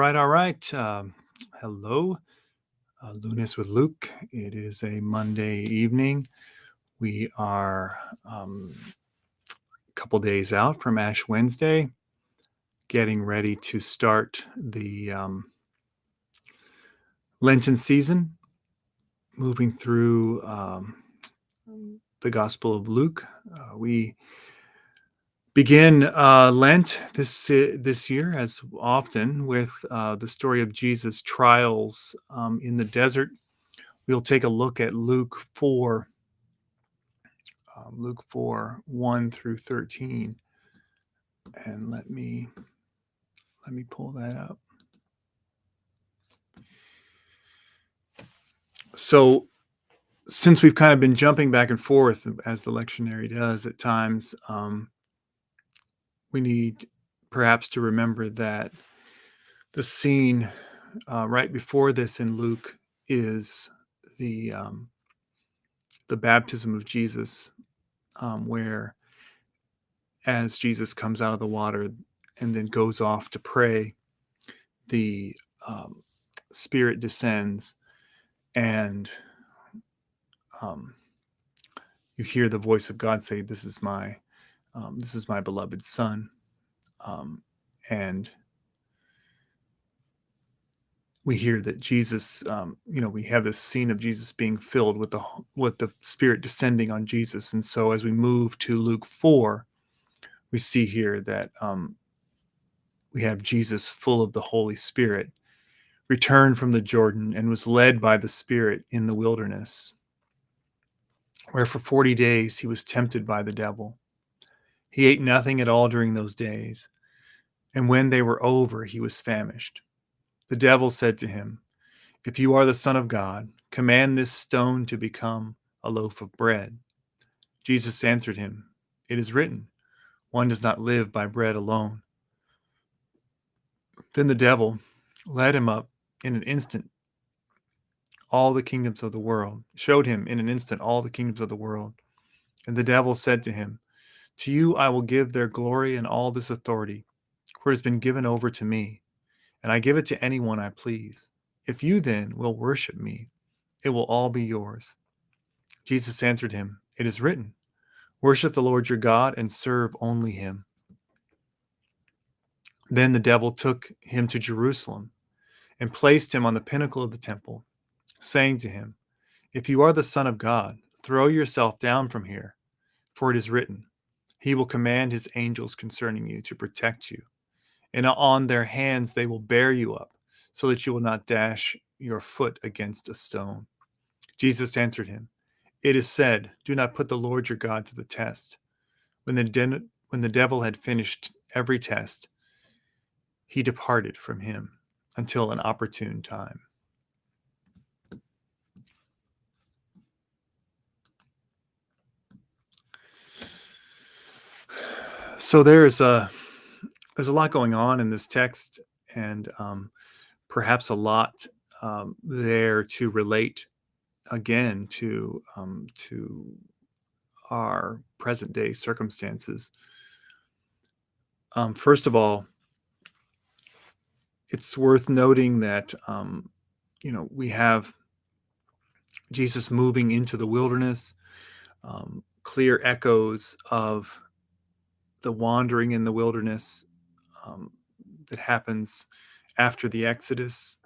All right. Hello, Lunas with Luke. It is a Monday evening. We are a couple days out from Ash Wednesday, getting ready to start the Lenten season, moving through the Gospel of Luke. We begin Lent this year, as often, with the story of Jesus' trials in the desert. We'll take a look at Luke 4, 1 through 13. And let me pull that up. So since we've kind of been jumping back and forth, as the lectionary does at times, we need perhaps to remember that the scene right before this in Luke is the baptism of Jesus, where as Jesus comes out of the water and then goes off to pray, the Spirit descends, and you hear the voice of God say, "This is my beloved Son," and we hear that Jesus, we have this scene of Jesus being filled with the Spirit descending on Jesus. And so as we move to Luke 4, we see here that we have Jesus full of the Holy Spirit, returned from the Jordan and was led by the Spirit in the wilderness, where for 40 days he was tempted by the devil. He ate nothing at all during those days, and when they were over, he was famished. The devil said to him, "If you are the Son of God, command this stone to become a loaf of bread." Jesus answered him, "It is written, 'One does not live by bread alone.'" Then the devil led him up in an instant all the kingdoms of the world, showed him in an instant all the kingdoms of the world. And the devil said to him, "To you I will give their glory and all this authority, for it has been given over to me, and I give it to anyone I please. If you then will worship me, it will all be yours." Jesus answered him, "It is written, 'Worship the Lord your God and serve only him.'" Then the devil took him to Jerusalem and placed him on the pinnacle of the temple, saying to him, "If you are the Son of God, throw yourself down from here, for it is written, 'He will command his angels concerning you to protect you, and on their hands they will bear you up, so that you will not dash your foot against a stone.'" Jesus answered him, "It is said, 'Do not put the Lord your God to the test.'" When the devil had finished every test, he departed from him until an opportune time. So there's a lot going on in this text, and perhaps a lot there to relate again to our present day circumstances. First of all, it's worth noting that we have Jesus moving into the wilderness, clear echoes of the wandering in the wilderness that happens after the Exodus.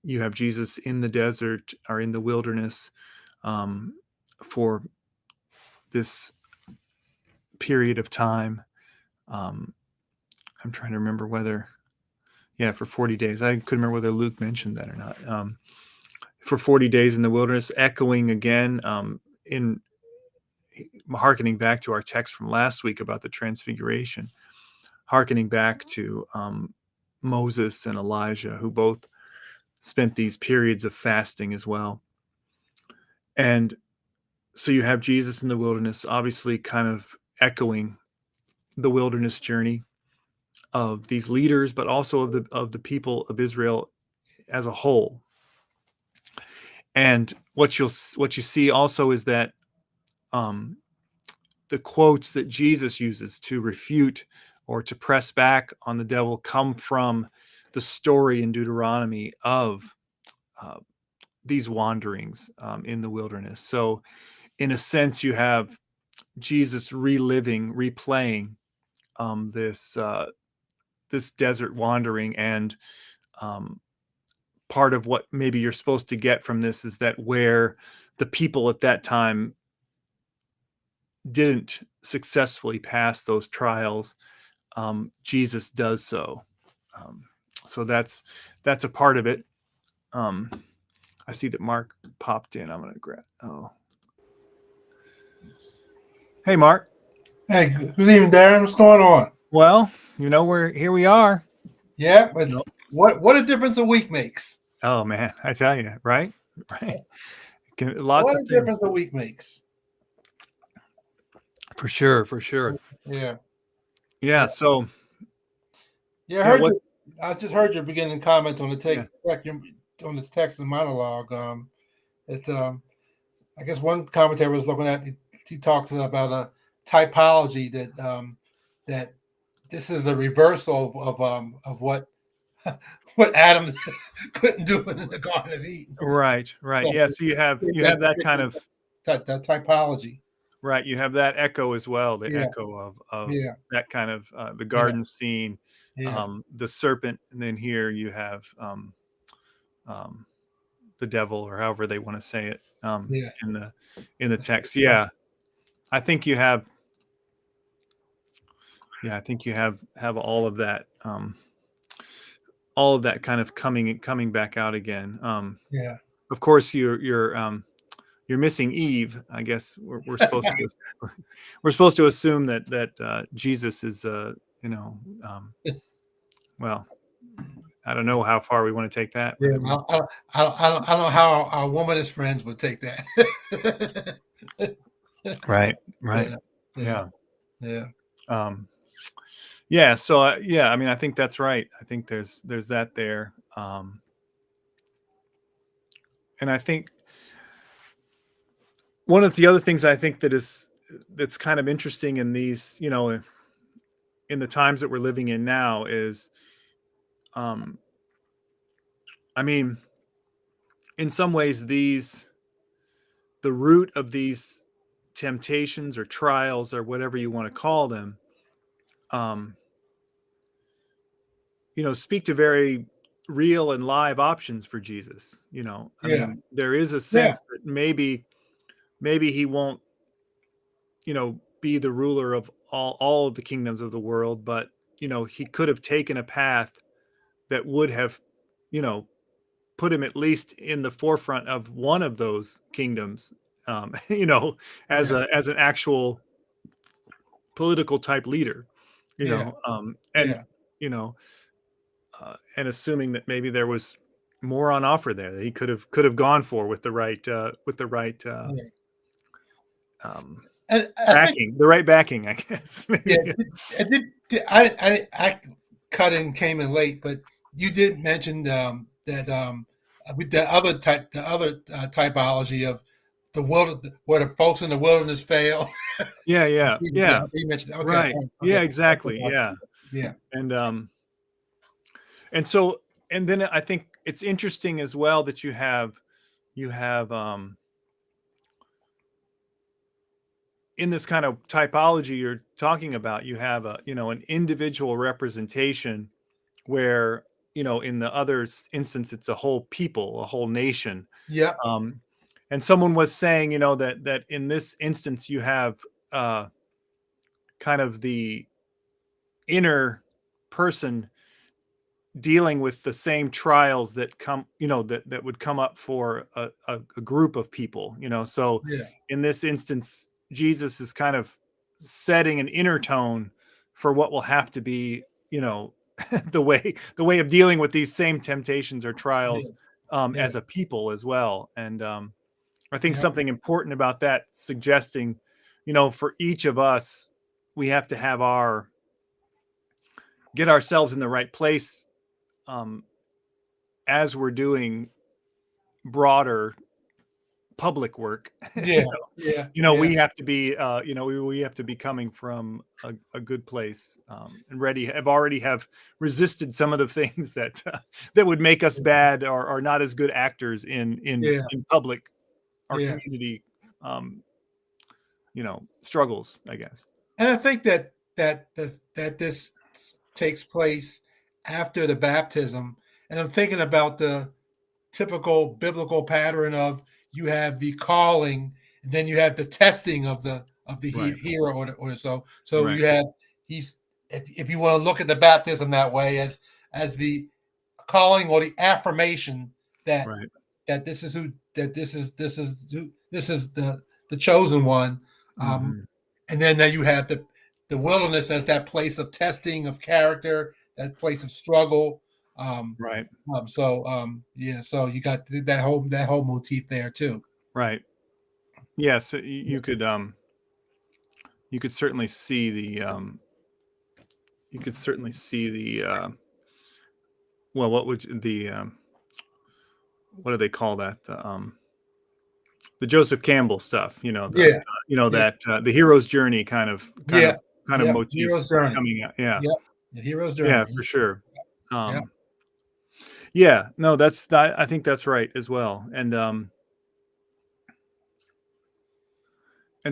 You have Jesus in the desert or in the wilderness for this period of time. I'm trying to remember for 40 days. I couldn't remember whether Luke mentioned that or not. For 40 days in the wilderness, echoing again in hearkening back to our text from last week about the transfiguration, hearkening back to Moses and Elijah, who both spent these periods of fasting as well. And so you have Jesus in the wilderness, obviously kind of echoing the wilderness journey of these leaders, but also of the people of Israel as a whole. And what you see also is that the quotes that Jesus uses to refute or to press back on the devil come from the story in Deuteronomy of uh, these wanderings in the wilderness. So, in a sense, you have Jesus reliving, replaying this this desert wandering, and um, part of what maybe you're supposed to get from this is that where the people at that time didn't successfully pass those trials, Jesus does so. Um, so that's a part of it. Um, I see that Mark popped in. I'm gonna grab. Oh, hey, Mark. Hey, good evening, Darren. What's going on? Well, we're here. We are. Yeah, You know, it's what a difference a week makes. oh man, I tell you, right, right. Lots What of a things difference a week makes. for sure, for sure. Yeah, Yeah. yeah, So yeah. I yeah, heard what? you. I just heard your beginning comment on the Yeah, on the text and monologue. It I guess one commentator was looking at. He talks about a typology that this is a reversal of what Adam couldn't do in the Garden of Eden. right, right. So Yeah. So you have that that kind of that typology. right. You have that echo as well. The Yeah, echo of yeah, that kind of the yeah, garden scene, yeah, the serpent, and then here you have um, the devil, or however they want to say it yeah. in the text. Yeah, I think you have. Yeah, I think you have all of that kind of coming back out again. Yeah. Of course, you're missing Eve. I guess we're supposed to we're supposed to assume that Jesus is you know um, well, I don't know how far we want to take that. Yeah. Whether we I don't know how our womanist friends would take that. right, right, Yeah. Yeah. yeah, Yeah. um, yeah. So yeah, I mean, I think that's right. I think there's that there, and I think one of the other things I think that's kind of interesting in these, in the times that we're living in now is, um, I mean, in some ways, the root of these temptations or trials or whatever you want to call them, um, speak to very real and live options for Jesus. I Yeah. mean, there is a Yeah. sense that maybe he won't, be the ruler of all of the kingdoms of the world, but he could have taken a path that would have, you know, put him at least in the forefront of one of those kingdoms, you know, Yeah. as an actual political type leader, Yeah. and Yeah. you know, and assuming that maybe there was more on offer there that he could have gone for with the right Yeah. um, And I think backing, the right backing, I guess. yeah, Maybe. I cut in came in late, but you did mention that with the other typology of the world where the folks in the wilderness fail. Yeah, yeah, Yeah, yeah. you mentioned. Okay, Right. okay, Yeah, exactly. Yeah. yeah, And so and then I think it's interesting as well that you have in this kind of typology you're talking about, you have an individual representation where, in the other instance it's a whole people, a whole nation. yeah, Um and someone was saying, that in this instance you have uh kind of the inner person dealing with the same trials that come, that would come up for a group of people, so yeah, in this instance Jesus is kind of setting an inner tone for what will have to be, the way of dealing with these same temptations or yeah, trials, yeah, as a people as well. And I think yeah, something important about that, suggesting, for each of us, we have to have our get ourselves in the right place, um, as we're doing broader public work. Yeah, yeah, yeah, We have to be, we have to be coming from a good place, and ready. Have already have resisted some of the things that that would make us bad, or not as good actors yeah, in public or yeah. community, um, struggles, I guess. And I think that this takes place after the baptism, and I'm thinking about the typical biblical pattern of you have the calling, and then you have the testing of the Right. hero or so. So Right. you have he's if you want to look at the baptism that way as the calling or the affirmation that Right. that this is who that this is the chosen one. Hmm. And then you have the wilderness as that place of testing of character, that place of struggle. Um, Right. yeah, so you got that whole motif there too. Right. Yeah. So you could certainly see well, what would the what do they call that? The Joseph Campbell stuff, Yeah, yeah, that the hero's journey yeah, kind of yep. Hero's motifs journey. coming out. Yeah. Yep, the hero's Yeah, journey. for sure. Yep, Um, yeah, no, that's that. I think that's right as well. And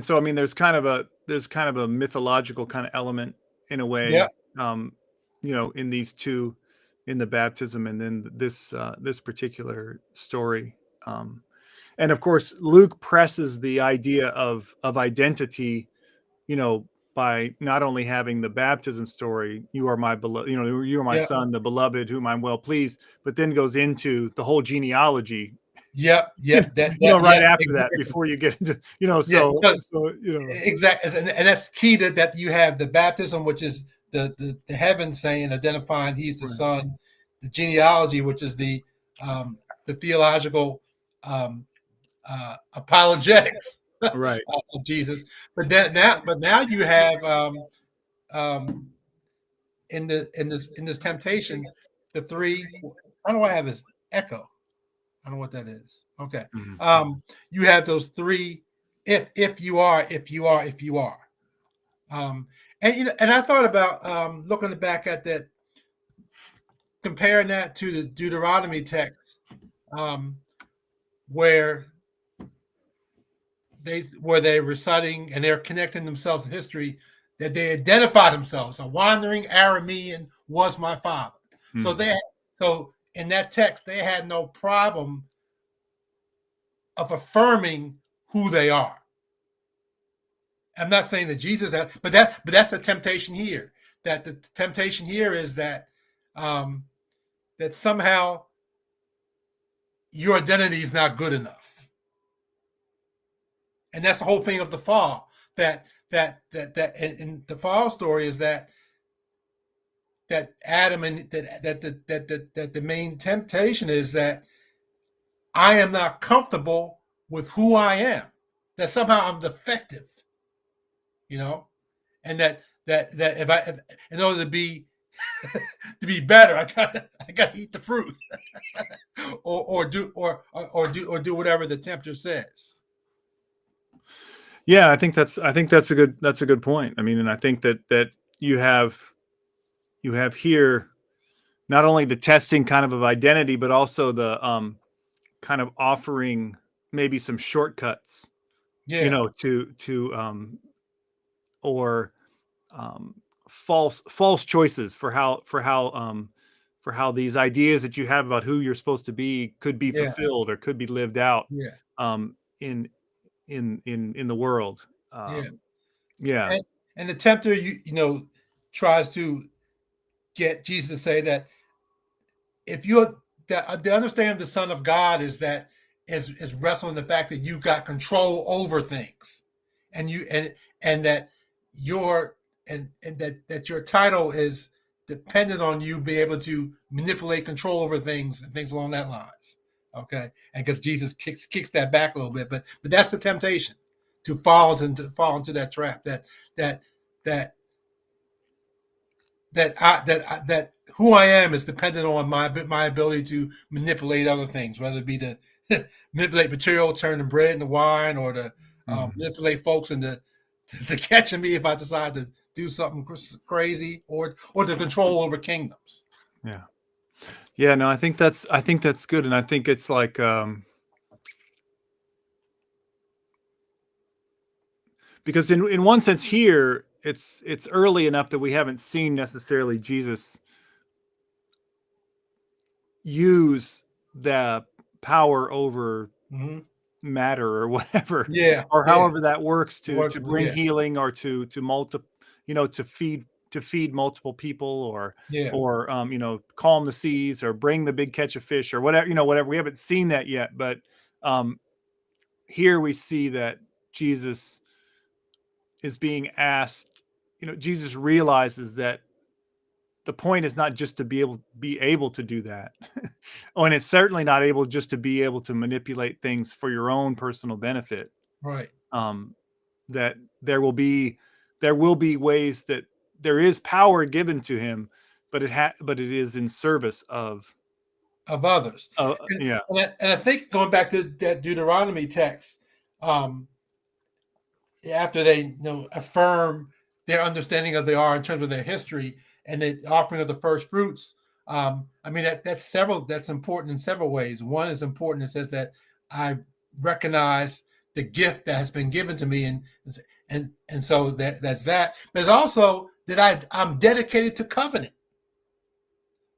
so, I mean, there's kind of a mythological kind of element in a yep, way, in these two, in the baptism and then this particular story. Um, and of course, Luke presses the idea of identity, by not only having the baptism story, you are my beloved, you are my yep, son, the beloved, whom I'm well pleased, but then goes into the whole genealogy, yep, yep. right Yep, after that, exactly. before you get into, Yeah, exactly, and that's key that you have the baptism, which is the heaven saying identifying he's the right, son, the genealogy, which is the theological apologetics right. of Jesus. But now you have um, in this temptation the three. I don't know what I have is echo. I don't know what that is. Okay, Mhm. you have those three. If you are, if you are, if you are. Um, and I thought about looking back at that, comparing that to the Deuteronomy text, um, where they're reciting and they're connecting themselves to history, that they identify themselves. A wandering Aramean was my father. So Mhm. they so in that text they had no problem of affirming who they are. I'm not saying that Jesus has, but that's the temptation here. That the temptation here is um, that somehow your identity is not good enough, and that's the whole thing of the fall. In the fall story is that Adam and that the main temptation is that I am not comfortable with who I am. That somehow I'm defective, you know, and that if in order to be better, I gotta eat the fruit, or do whatever the tempter says. Yeah, I think that's a good point. I mean, and I think that you have you have here not only the testing kind of identity, but also the kind of offering maybe some shortcuts, Yeah, to or um, false choices for how these ideas that you have about who you're supposed to be could be yeah, fulfilled or could be lived out, yeah, um, in in the world. yeah. Yeah. And the tempter, tries to get Jesus to say that if you're the understanding of the Son of God is that is wrestling the fact that you got control over things, and you and that your and that your title is dependent on you being able to manipulate control over things and things along that lines. Okay, and because Jesus kicks that back a little bit, but that's the temptation to fall into that trap that that that who I am is dependent on my ability to manipulate other things, whether it be manipulate material, turn the bread into wine, or to Mhm. manipulate folks into to catching me if I decide to do something crazy, or to control over kingdoms. Yeah. Yeah, no, I think that's good, and I think it's like, because in one sense here, it's early enough that we haven't seen necessarily Jesus use the power over Hmm. matter or whatever, Yeah, or yeah, however that works what, to bring yeah, healing or to multi to feed multiple people yeah, or calm the seas or bring the big catch of fish or whatever, whatever. We haven't seen that yet, but um here we see that Jesus is being asked, Jesus realizes that the point is not just to be able to do that. Oh, and it's certainly not able just to be able to manipulate things for your own personal benefit. right. Um, that there will be ways that there is power given to him, but it is in service of Of others, yeah. and I think going back to that Deuteronomy text, um, after they affirm their understanding of the are in terms of their history and the offering of the first fruits. I mean that's important in several ways. One is important. It says that I recognize the gift that has been given to me, and so that's that. But it's also that I'm dedicated to covenant.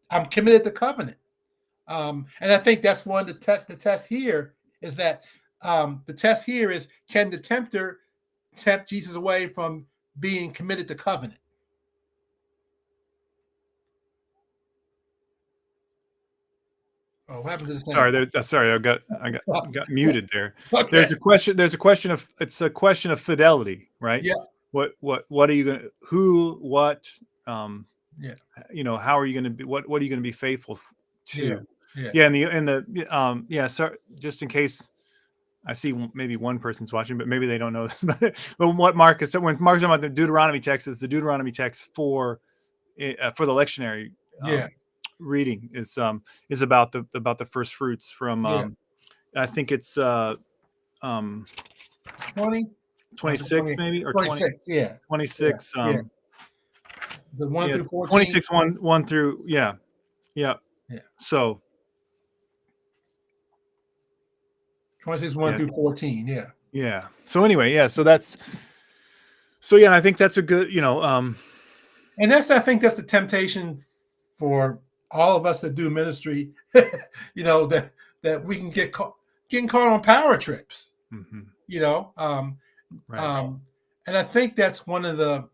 I'm committed to covenant. And I think that's one of the test. The test here is that the test here is, can the tempter tempt Jesus away from being committed to covenant? Oh, what happened to the Sorry, sound? sorry, I got muted there. Okay. There's a question of it's a question of fidelity, right? Yeah. What are you gonna who what um Yeah. how are you gonna be what are you gonna be faithful Yeah. to? Yeah. Yeah, and the yeah, so just in case I see maybe one person's watching, but maybe they don't know this. But what Marcus, when Marcus talking about the Deuteronomy text, is the Deuteronomy text for the lectionary Yeah. reading is about the first fruits from Yeah. I think it's um 20 or is it 26 maybe or 20 26? Yeah. Yeah. 26 Yeah. The 1 yeah through 14. 26 1 through yeah Yeah. so 26, 1 yeah through 14. Yeah. yeah so anyway yeah so yeah, I think that's a good And I think that's the temptation for all of us that do ministry, that we can getting caught on power trips, mhm, you know. right Um, and I think that's one of the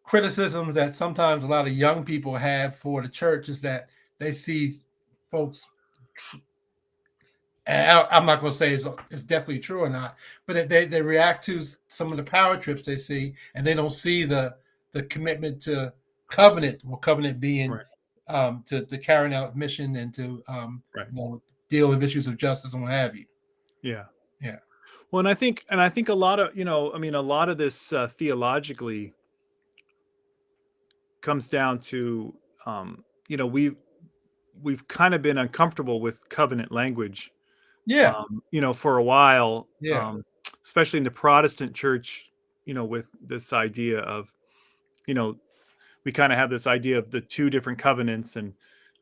criticisms that sometimes a lot of young people have for the church, is that they see folks, and I'm not going to say it's definitely true or not, but they react to some of the power trips they see, and they don't see the commitment to covenant, or covenant being right to carrying out mission, and to right deal with issues of justice and what have you. yeah. Yeah. Well, and I think a lot of I mean a lot of this theologically comes down to we've kind of been uncomfortable with covenant language Yeah. for a while, Yeah. especially in the Protestant church, with this idea of, you know, we kind of have this idea of the two different covenants and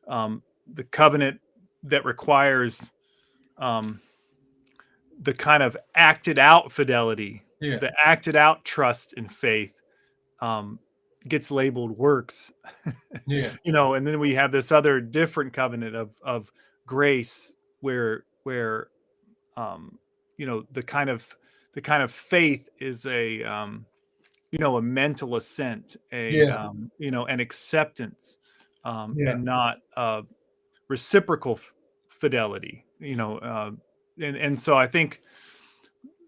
the covenant that requires um, the kind of acted out fidelity, Yeah. the acted out trust and faith um, gets labeled works, Yeah. and then we have this other different covenant of grace where the kind of faith is a mental assent, Yeah. an acceptance, Yeah. and not reciprocal fidelity. And so I think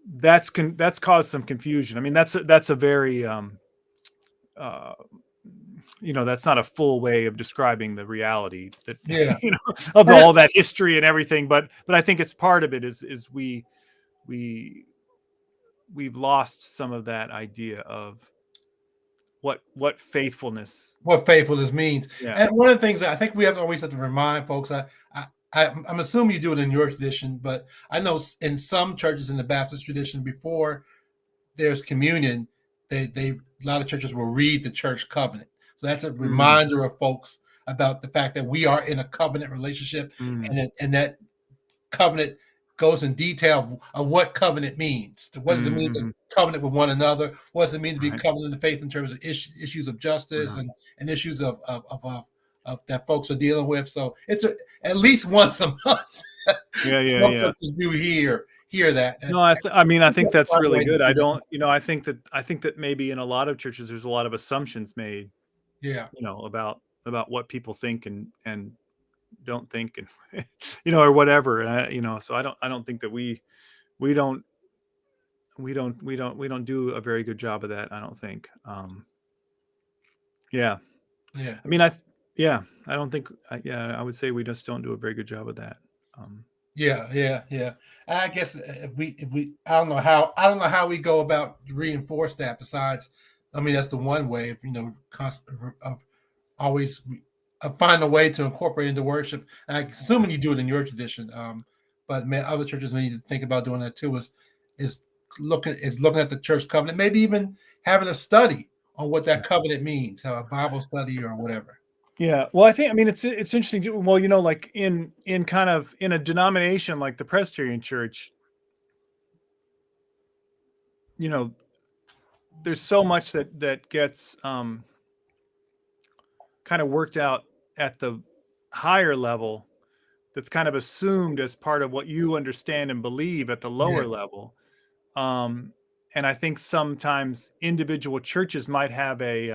that's caused some confusion. I mean, that's a very uh, that's not a full way of describing the reality that Yeah. of And all that history and everything. But I think it's part of it is we we've lost some of that idea of what faithfulness. what faithfulness means. Yeah. And one of the things that I think we have to always have to remind folks, I'm assuming you do it in your tradition, but I know in some churches in the Baptist tradition, before there's communion, they a lot of churches will read the church covenant. So that's a Mm, reminder of folks about the fact that we are in a covenant relationship, mm, and that covenant goes in detail of what covenant means. What does it mean to mhm. covenant with one another? What does it mean to be Right, covenant in faith in terms of issues of justice, right. and issues of that folks are dealing with? So it's at least once a month. Yeah, yeah, Some yeah. churches do hear that. No, I mean, I think That's that's the really way to good. I do that. don't, I think that maybe in a lot of churches there's a lot of assumptions made, Yeah, about what people think and don't think, and or whatever. And so I don't think that we don't we don't do a very good job of that. I don't think. Yeah, yeah. I mean, yeah, I don't think. Yeah, I would say we just don't do a very good job of that. Um, Yeah, yeah, yeah. I guess if we I don't know how we go about reinforce that. Besides, I mean, that's the one way. If constant of always find a way to incorporate into worship. And I'm assuming you do it in your tradition, but man, other churches need to think about doing that too. Is looking at the church covenant, maybe even having a study on what that covenant means, a Bible study or whatever. Yeah, well, I mean, it's interesting too. Well, like in kind of in a denomination like the Presbyterian Church, you know, there's so much that gets kind of worked out at the higher level that's kind of assumed as part of what you understand and believe at the Yeah, lower level. Um, and I think sometimes individual churches might have a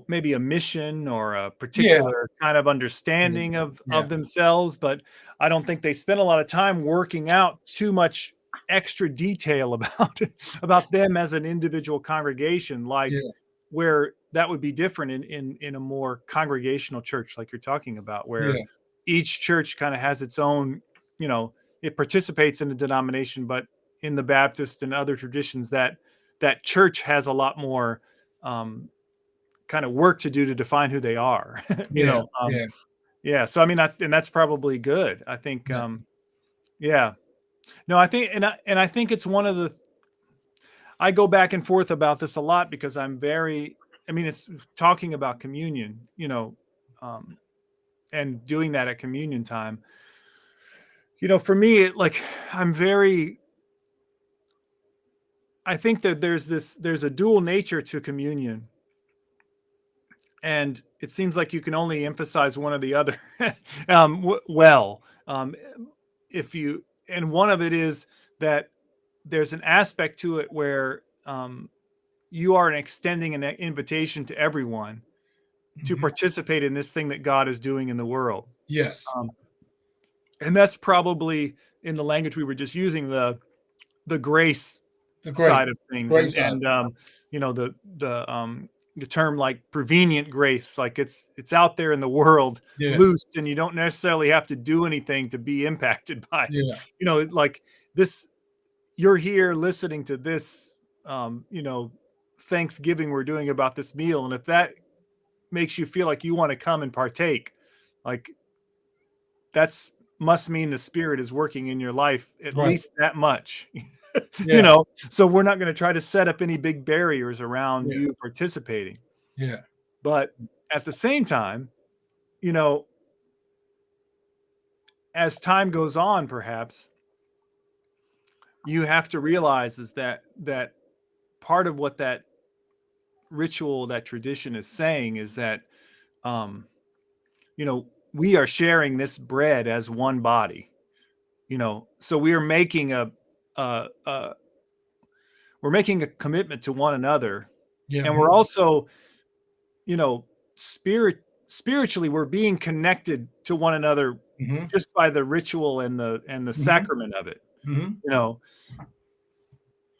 maybe a mission or a yeah, particular kind of yeah, understanding yeah, of themselves, but I don't think they spend a lot of time working out too much extra detail about about them as an individual congregation, like yeah, where that would be different in a more congregational church like you're talking about, where yeah, each church kind of has its own, you know, it participates in a denomination, but in the Baptist and other traditions, that church has a lot more um, kind of work to do to define who they are. you yeah, know, um, yeah, yeah. So I mean, and that's probably good. I think, yeah. yeah. No, I think, and I think it's one of the. I go back and forth about this a lot because I'm very. I mean, it's talking about communion, um, and doing that at communion time. For me, I'm very. I think that there's a dual nature to communion, and it seems like you can only emphasize one or the other well, if you and one of it is that there's an aspect to it where you are extending an invitation to everyone to Mhm. participate in this thing that God is doing in the world, Yes, um, and that's probably in the language we were just using, the grace the side of grace, things, grace and of you know the term like prevenient grace, like it's out there in the world yeah, loose, and you don't necessarily have to do anything to be impacted by it. yeah, Like this, you're here listening to this, Thanksgiving we're doing about this meal, and if that makes you feel like you want to come and partake, like that's must mean the spirit is working in your life at right, least that much. yeah, So we're not going to try to set up any big barriers around yeah, you participating. yeah, But at the same time, you know, as time goes on, perhaps you have to realize is that part of what that ritual, that tradition is saying is that um, we are sharing this bread as one body. So we are making a we're making a commitment to one another, yeah, and we're also, you know, spiritually we're being connected to one another mm-hmm, just by the ritual and the mm-hmm, sacrament of it. mm-hmm, You know,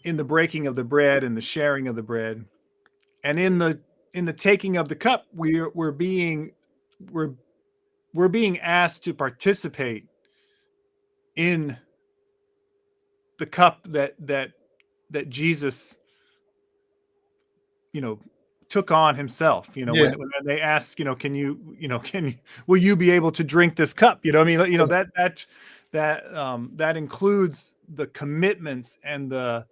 in the breaking of the bread and the sharing of the bread, and in the taking of the cup, we're we're being asked to participate in the cup that Jesus, you know, took on himself. Yeah. When they ask, will you be able to drink this cup? I mean, that includes the commitments and the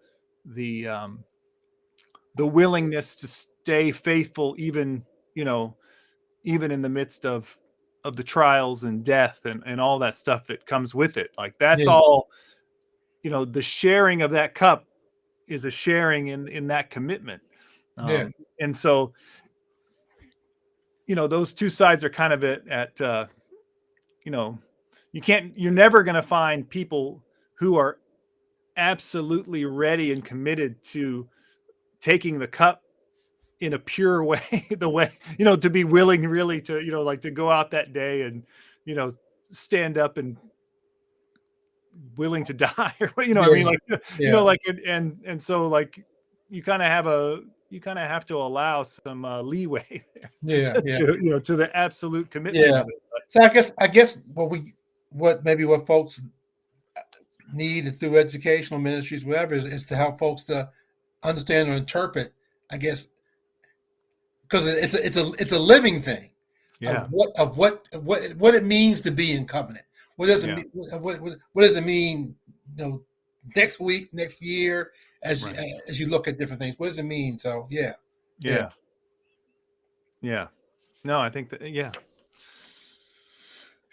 the willingness to stay faithful, you know, even in the midst of the trials and death and all that stuff that comes with it. Like that's Yeah. all, the sharing of that cup is a sharing in that commitment. Yeah. And so, those two sides are kind of at you know, you're never going to find people who are absolutely ready and committed to taking the cup in a pure way, the way, to be willing really to, like to go out that day and, you know, stand up and willing to die or, I mean, Yeah. like, Yeah. like, and so like you kind of have to allow some leeway Yeah. there Yeah. to, to the absolute commitment Yeah. of it. But So I guess what folks need through educational ministries, whatever, is to help folks to understand or interpret, I guess, because it's a living thing yeah, of what it means to be in covenant. What does it yeah, mean? What does it mean? Next week, next year, as right. as you look at different things, what does it mean? So yeah, yeah, Yeah, yeah. No, I think that, yeah.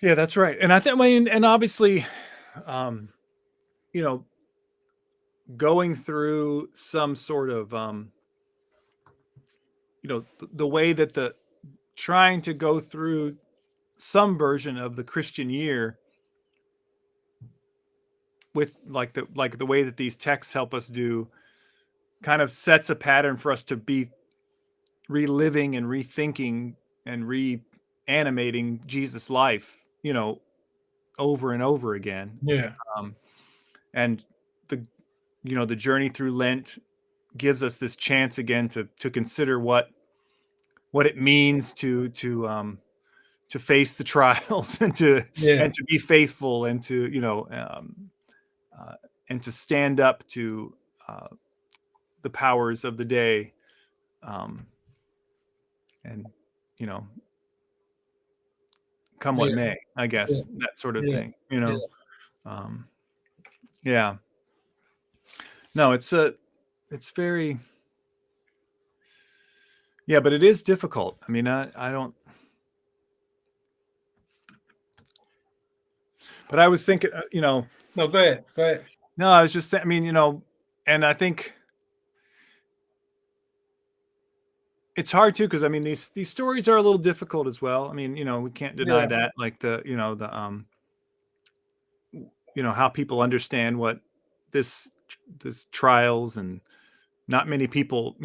Yeah, that's right. And I mean, and obviously, um, you know, going through some sort of, the way that trying to go through some version of the Christian year with like the way that these texts help us do kind of sets a pattern for us to be reliving and rethinking and reanimating Jesus' life, over and over again. yeah, Um, and the the journey through Lent gives us this chance again to consider what it means to face the trials yeah, and to be faithful and to uh, and to stand up to uh, the powers of the day, um, and you know come what yeah, may, I yeah, guess, that sort of yeah, thing. yeah, Um, yeah, no, it's very, yeah, but it is difficult. I mean, I don't, but I was thinking, No, go ahead, go ahead. no, I was just, I mean, and I think it's hard too because I mean these stories are a little difficult as well. I mean, we can't deny Yeah, that, like how people understand what this this trials, and not many people,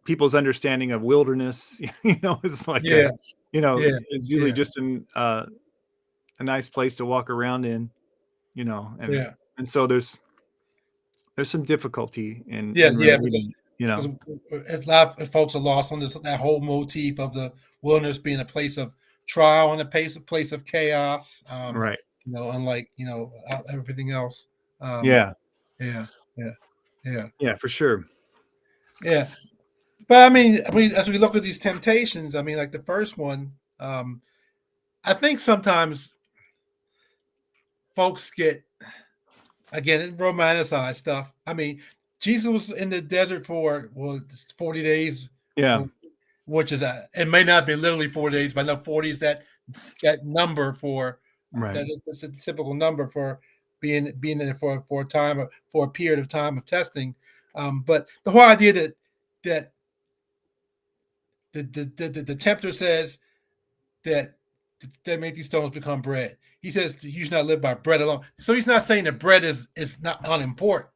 people's understanding of wilderness, is like yeah, yeah, is usually yeah, just a nice place to walk around in, and yeah, so there's some difficulty yeah, in yeah. Because relating, because a lot of folks are lost on that whole motif of the wilderness being a place of trial and a place of chaos. right. Unlike everything else. Um, Yeah. yeah, yeah, yeah, Yeah, for sure. yeah. But I mean, as we look at these temptations, I mean, like the first one, I think sometimes folks get again romanticize stuff. I mean, Jesus was in the desert for 40 days, Yeah. which is it may not be literally 4 days, but I know 40 is that number for Right. that is a typical number for being in it for a time for a period of time of testing. But the whole idea that the tempter says that make these stones become bread. He says you should not live by bread alone. So he's not saying that bread is not unimportant.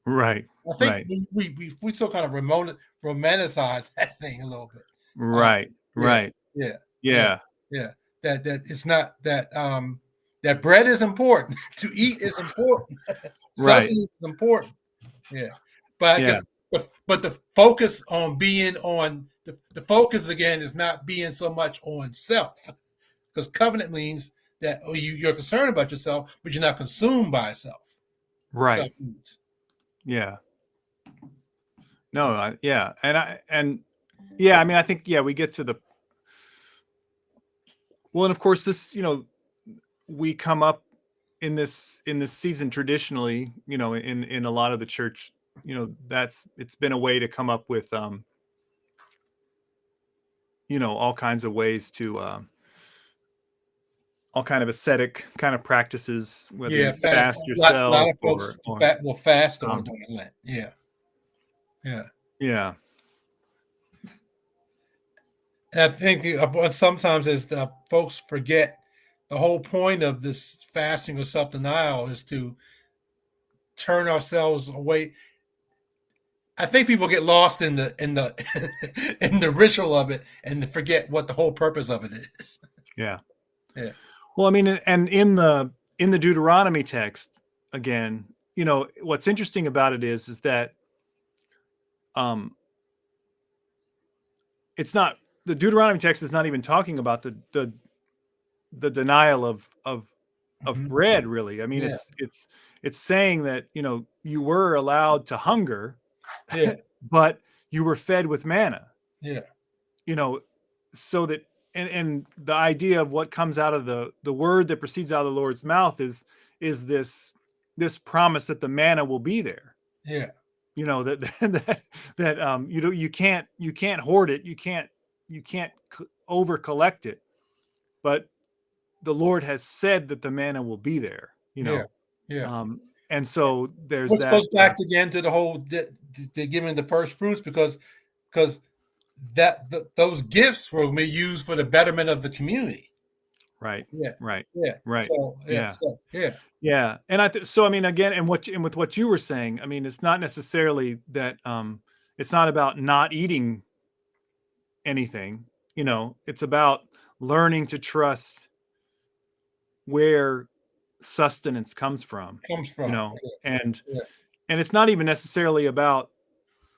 Right. I think Right. we still kind of romanticize that thing a little bit. Right. Yeah, Right. yeah, yeah, Yeah. yeah. That it's not that bread is important. To eat is important. Right. Sustenance is important. Yeah, but I guess Yeah. but the focus on being on the focus again is not being so much on self, because covenant means that you're concerned about yourself, but you're not consumed by self. Right. Self needs. Yeah. No, yeah. And Yeah, I mean, I think we get to the well, and of course this, we come up in this season traditionally, in a lot of the church, that's it's been a way to come up with all kinds of ways to all kind of ascetic kind of practices, whether Yeah, you fast. fast A lot yourself of folks or will fast on um during Lent. Yeah, yeah. yeah, And I think what sometimes is the folks forget the whole point of this fasting or self denial is to turn ourselves away. I think people get lost in the in the ritual of it and forget what the whole purpose of it is. yeah. Yeah, Well, I mean, and in the Deuteronomy text, again, what's interesting about it is that um it's not the Deuteronomy text is not even talking about the denial of hmm, bread, really. I mean, yeah, it's saying that, you were allowed to hunger, yeah, but you were fed with manna, yeah, you know, so that and the idea of what comes out of the word that proceeds out of the Lord's mouth is this promise that the manna will be there. yeah, That that you can't hoard it, you can't over collect it, but the Lord has said that the manna will be there, yeah, yeah. and so there's Which that. goes back again to the whole giving the first fruits because those gifts were used for the betterment of the community. Right, Yeah, right, yeah. right, So yeah, yeah, so yeah, yeah, and so I mean, again, and with what you were saying, I mean, it's not necessarily that it's not about not eating anything, it's about learning to trust where sustenance comes from, comes from. and Yeah, it's not even necessarily about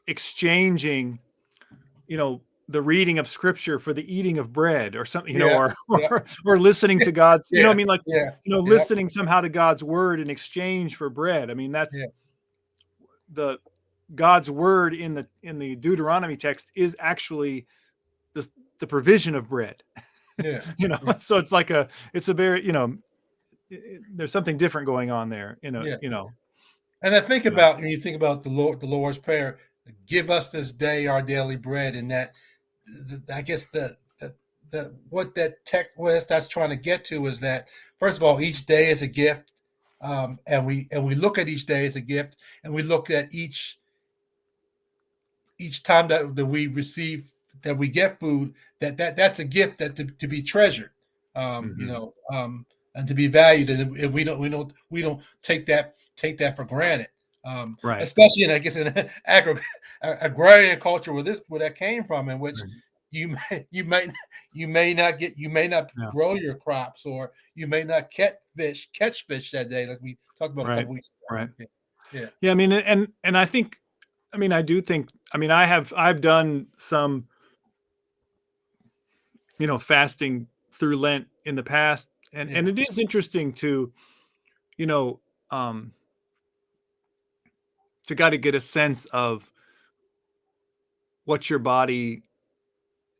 exchanging, the reading of scripture for the eating of bread or something, yeah, or yeah, or listening to God's, yeah, I mean, like, yeah, yeah, listening somehow to God's word in exchange for bread. I mean, yeah, that's the God's word in the Deuteronomy text is actually the the provision of bread. yeah, yeah, So it's a very, there's something different going on there, yeah. you know. And I think Yeah. about when you think about the Lord's Prayer, give us this day our daily bread, and that I guess the what that tech what that's trying to get to is that first of all, each day is a gift, and we look at each day as a gift, and we look at each time that we receive that we get food that's a gift that to be treasured, you Hmm. know, and to be valued, and we don't take that for granted, Right. especially in I guess in agrarian culture where that came from, in which Right. you may you may not Yeah. grow your crops, or you may not catch fish that day, like we talked about a Right. couple weeks Right. ago. Yeah, yeah, Yeah. I mean, and I think, I mean, I do think, I mean, I've done some, fasting through Lent in the past, and yeah, it is interesting you know, um, to got to get a sense of what your body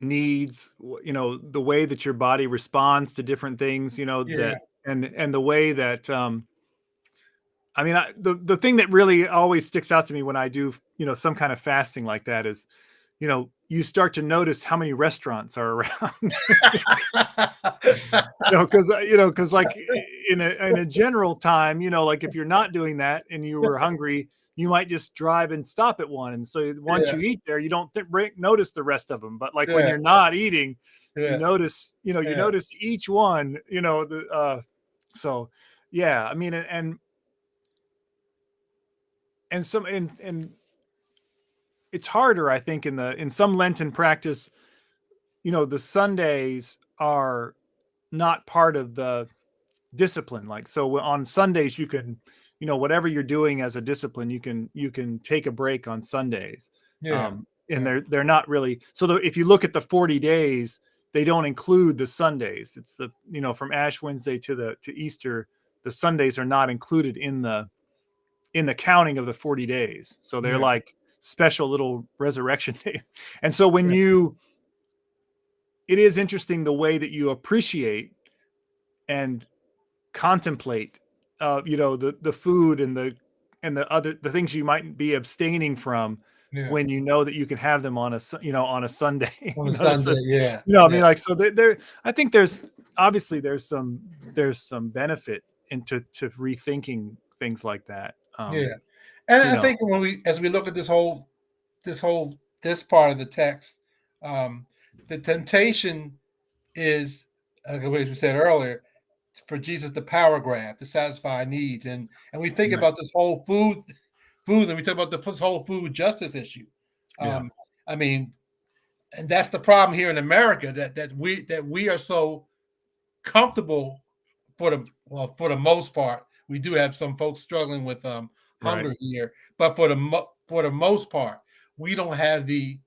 needs, the way that your body responds to different things, yeah, that and the way that I mean, the thing that really always sticks out to me when I do, some kind of fasting like that is, you start to notice how many restaurants are around. Because like in a general time, like if you're not doing that and you were hungry, you might just drive and stop at one, and so once yeah, you eat there, you don't notice the rest of them. But like when yeah, you're not eating, you yeah, notice, you yeah, notice each one, so yeah, I mean, and some and it's harder, I think, in some Lenten practice, the Sundays are not part of the discipline. Like, so on Sundays you can, whatever you're doing as a discipline, you can take a break on Sundays. yeah, And yeah, they're not really, so if you look at the 40 days, they don't include the Sundays. It's the, from Ash Wednesday to Easter, the Sundays are not included in the counting of the 40 days. So they're yeah, like special little resurrection day. And so when Yeah. it is interesting the way that you appreciate and contemplate, the food and the things you might be abstaining from Yeah. when you know that you can have them on on a Sunday. On a Sunday. Yeah. I Yeah. mean, like, so there. I think there's obviously there's some benefit into to rethinking things like that. Yeah. And You I know, think as we look at this part of the text, um, the temptation is, as we said earlier, for Jesus the power grab to satisfy needs, and we think right, about this whole food, and we talk about this whole food justice issue. yeah, Um, I mean, and that's the problem here in America, that we are so comfortable for the most part. We do have some folks struggling with right, hunger here, but for the most part, we don't have the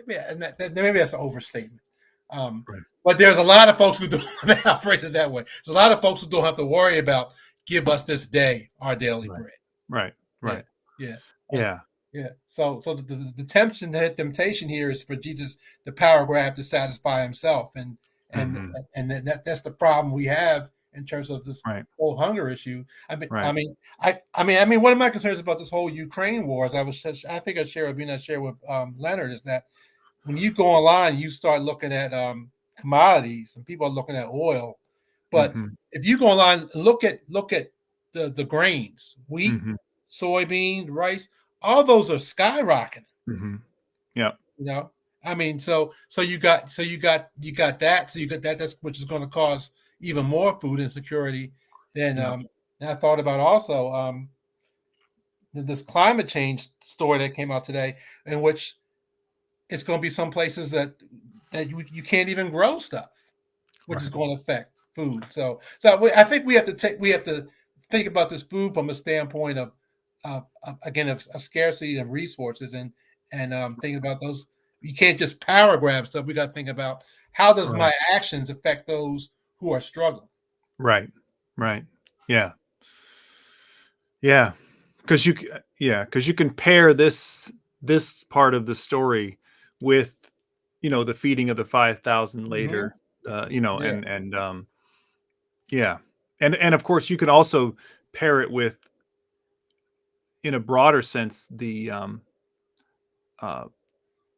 maybe that's an overstatement. Um, right, but there's a lot of folks who do. I'll phrase it that way. There's a lot of folks who don't have to worry about give us this day our daily right, bread. right, Yeah, right, yeah, as, yeah, yeah. So the temptation here is for Jesus the power grab to satisfy himself, and hmm, that's the problem we have in terms of this right, whole hunger issue. I mean, I right, mean, I mean, one of my concerns about this whole Ukraine war, as I think I share with Leonard, is that when you go online, you start looking at commodities, and people are looking at oil. But hmm, if you go online, look at the grains, wheat, hmm, soybean, rice, all those are skyrocketing. hmm, yeah, You know, I mean, you got that, so you got that, that's which is going to cause even more food insecurity. Then yeah, and I thought about also this climate change story that came out today, in which it's going to be some places that you can't even grow stuff, which is right, going to affect food. So I think we have to think about this food from a standpoint of again of scarcity of resources, and thinking about those. You can't just power grab stuff. We got to think about how does right, my actions affect those who are struggling. right, right, yeah, yeah. Because you can pair this part of the story with the feeding of the 5,000 Hmm. later, Yeah. yeah, and of course you can also pair it with, in a broader sense, the uh,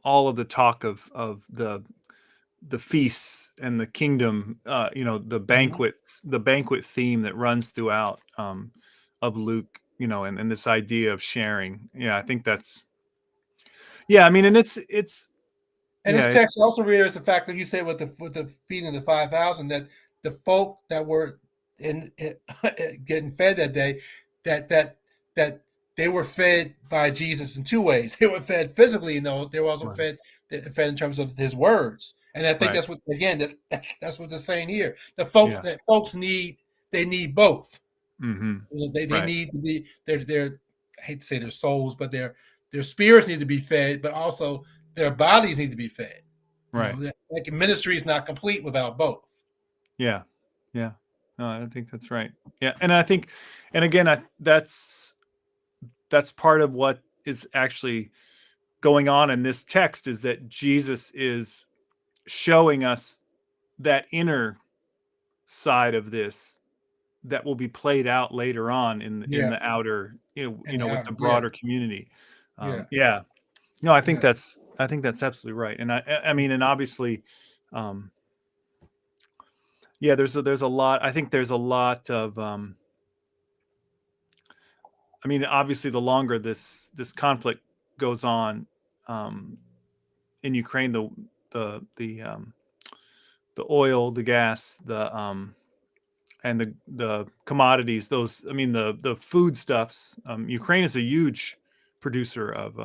all of the talk of the feasts and the kingdom, Hmm. the banquet theme that runs throughout, of Luke, and this idea of sharing. Yeah, I think that's, yeah, I mean, and it's And yeah, this it's text also reiterates the fact that you said with the feeding of the 5,000, that the folk that were in getting fed that day, that that that they were fed by Jesus in two ways. They were fed physically, they were also right, fed in terms of his words. And I think right, that's what, again, that's what they're saying here. The folks yeah, that folks need, they need both. hmm, They right, need to be their I hate to say their souls, but their spirits need to be fed, but also their bodies need to be fed. right, Like ministry is not complete without both. yeah, yeah. No, I think that's right. Yeah, and I think, and again, that's part of what is actually going on in this text, is that Jesus is showing us that inner side of this that will be played out later on in Yeah, the outer, and with the yeah, broader community. yeah, Yeah, no, yeah. I think that's absolutely right, and I mean, and obviously, um, yeah, there's a lot. I think there's a lot of, I mean, obviously, the longer this conflict goes on, um, in Ukraine, the oil, the gas, and the commodities, those, I mean, the foodstuffs. Ukraine is a huge producer of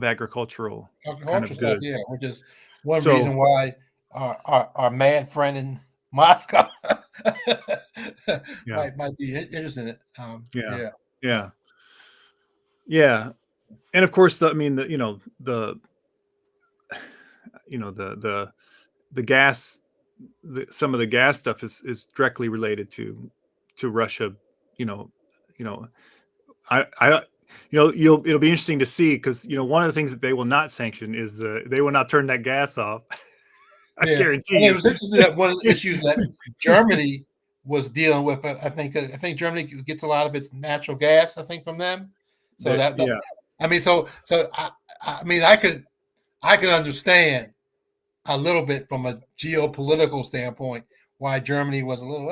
agricultural kind Agricultural of stuff, yeah, goods. which is one So reason why our mad friend in Moscow yeah, might be interested in it. yeah, Yeah, yeah. yeah, yeah, and of course, I mean, the gas, some of the gas stuff is directly related to Russia. You know, you know, I don't. it'll be interesting to see because one of the things that they will not sanction is they will not turn that gas off. I Yeah, guarantee and it you. was interesting that one of the issues that Germany was dealing with. I think Germany gets a lot of its natural gas. I think from them. So that Yeah, I mean, I mean, I could understand a little bit from a geopolitical standpoint why Germany was a little,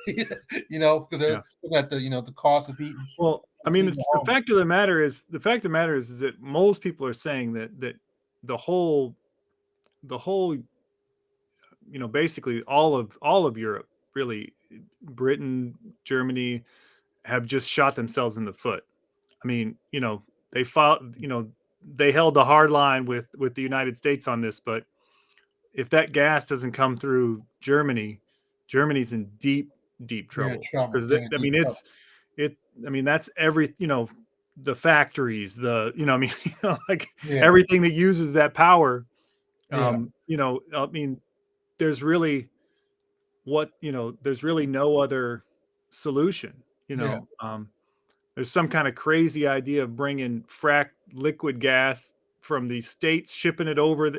because they're yeah. looking at the cost of heating Well, I mean, heating the, the the home. fact of the matter is, is that most people are saying that the whole the whole basically all of Europe, really, Britain, Germany, have just shot themselves in the foot. I mean, they fought, they held the hard line with the United States on this, but if that gas doesn't come through Germany, Germany's in deep, deep They're in trouble trouble. because They're in I deep mean, trouble. it. I mean, that's the factories, I mean, like Yeah, everything that uses that power. yeah, I mean, there's really there's really no other solution. yeah. There's some kind of crazy idea of bringing fracked liquid gas from the states, shipping it over.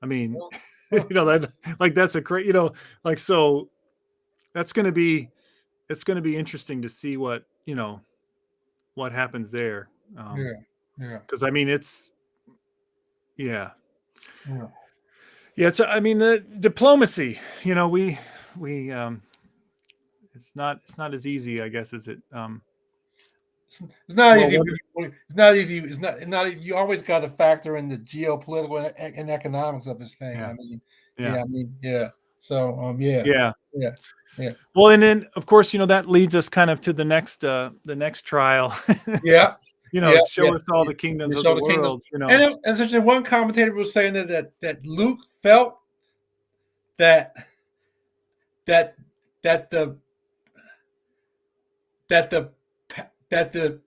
I mean, Well, huh, that like that's a great, like so that's going to be it's going to be interesting to see what happens there. yeah, yeah, Because I mean, yeah, yeah. yeah. I mean, the diplomacy. We it's not as easy, I guess, as it. It's not Well, easy. It's not easy. It's not easy. You always got to factor in the geopolitical and economics of this thing. yeah, I mean, yeah, yeah, I mean, yeah. So, yeah, yeah. yeah, yeah, Well, and then of course, that leads us kind of to the next trial. yeah, yeah, yeah. Show us all Yeah. the kingdoms They of show the the kingdoms, world. and such one commentator was saying that Luke felt that that that the that the that the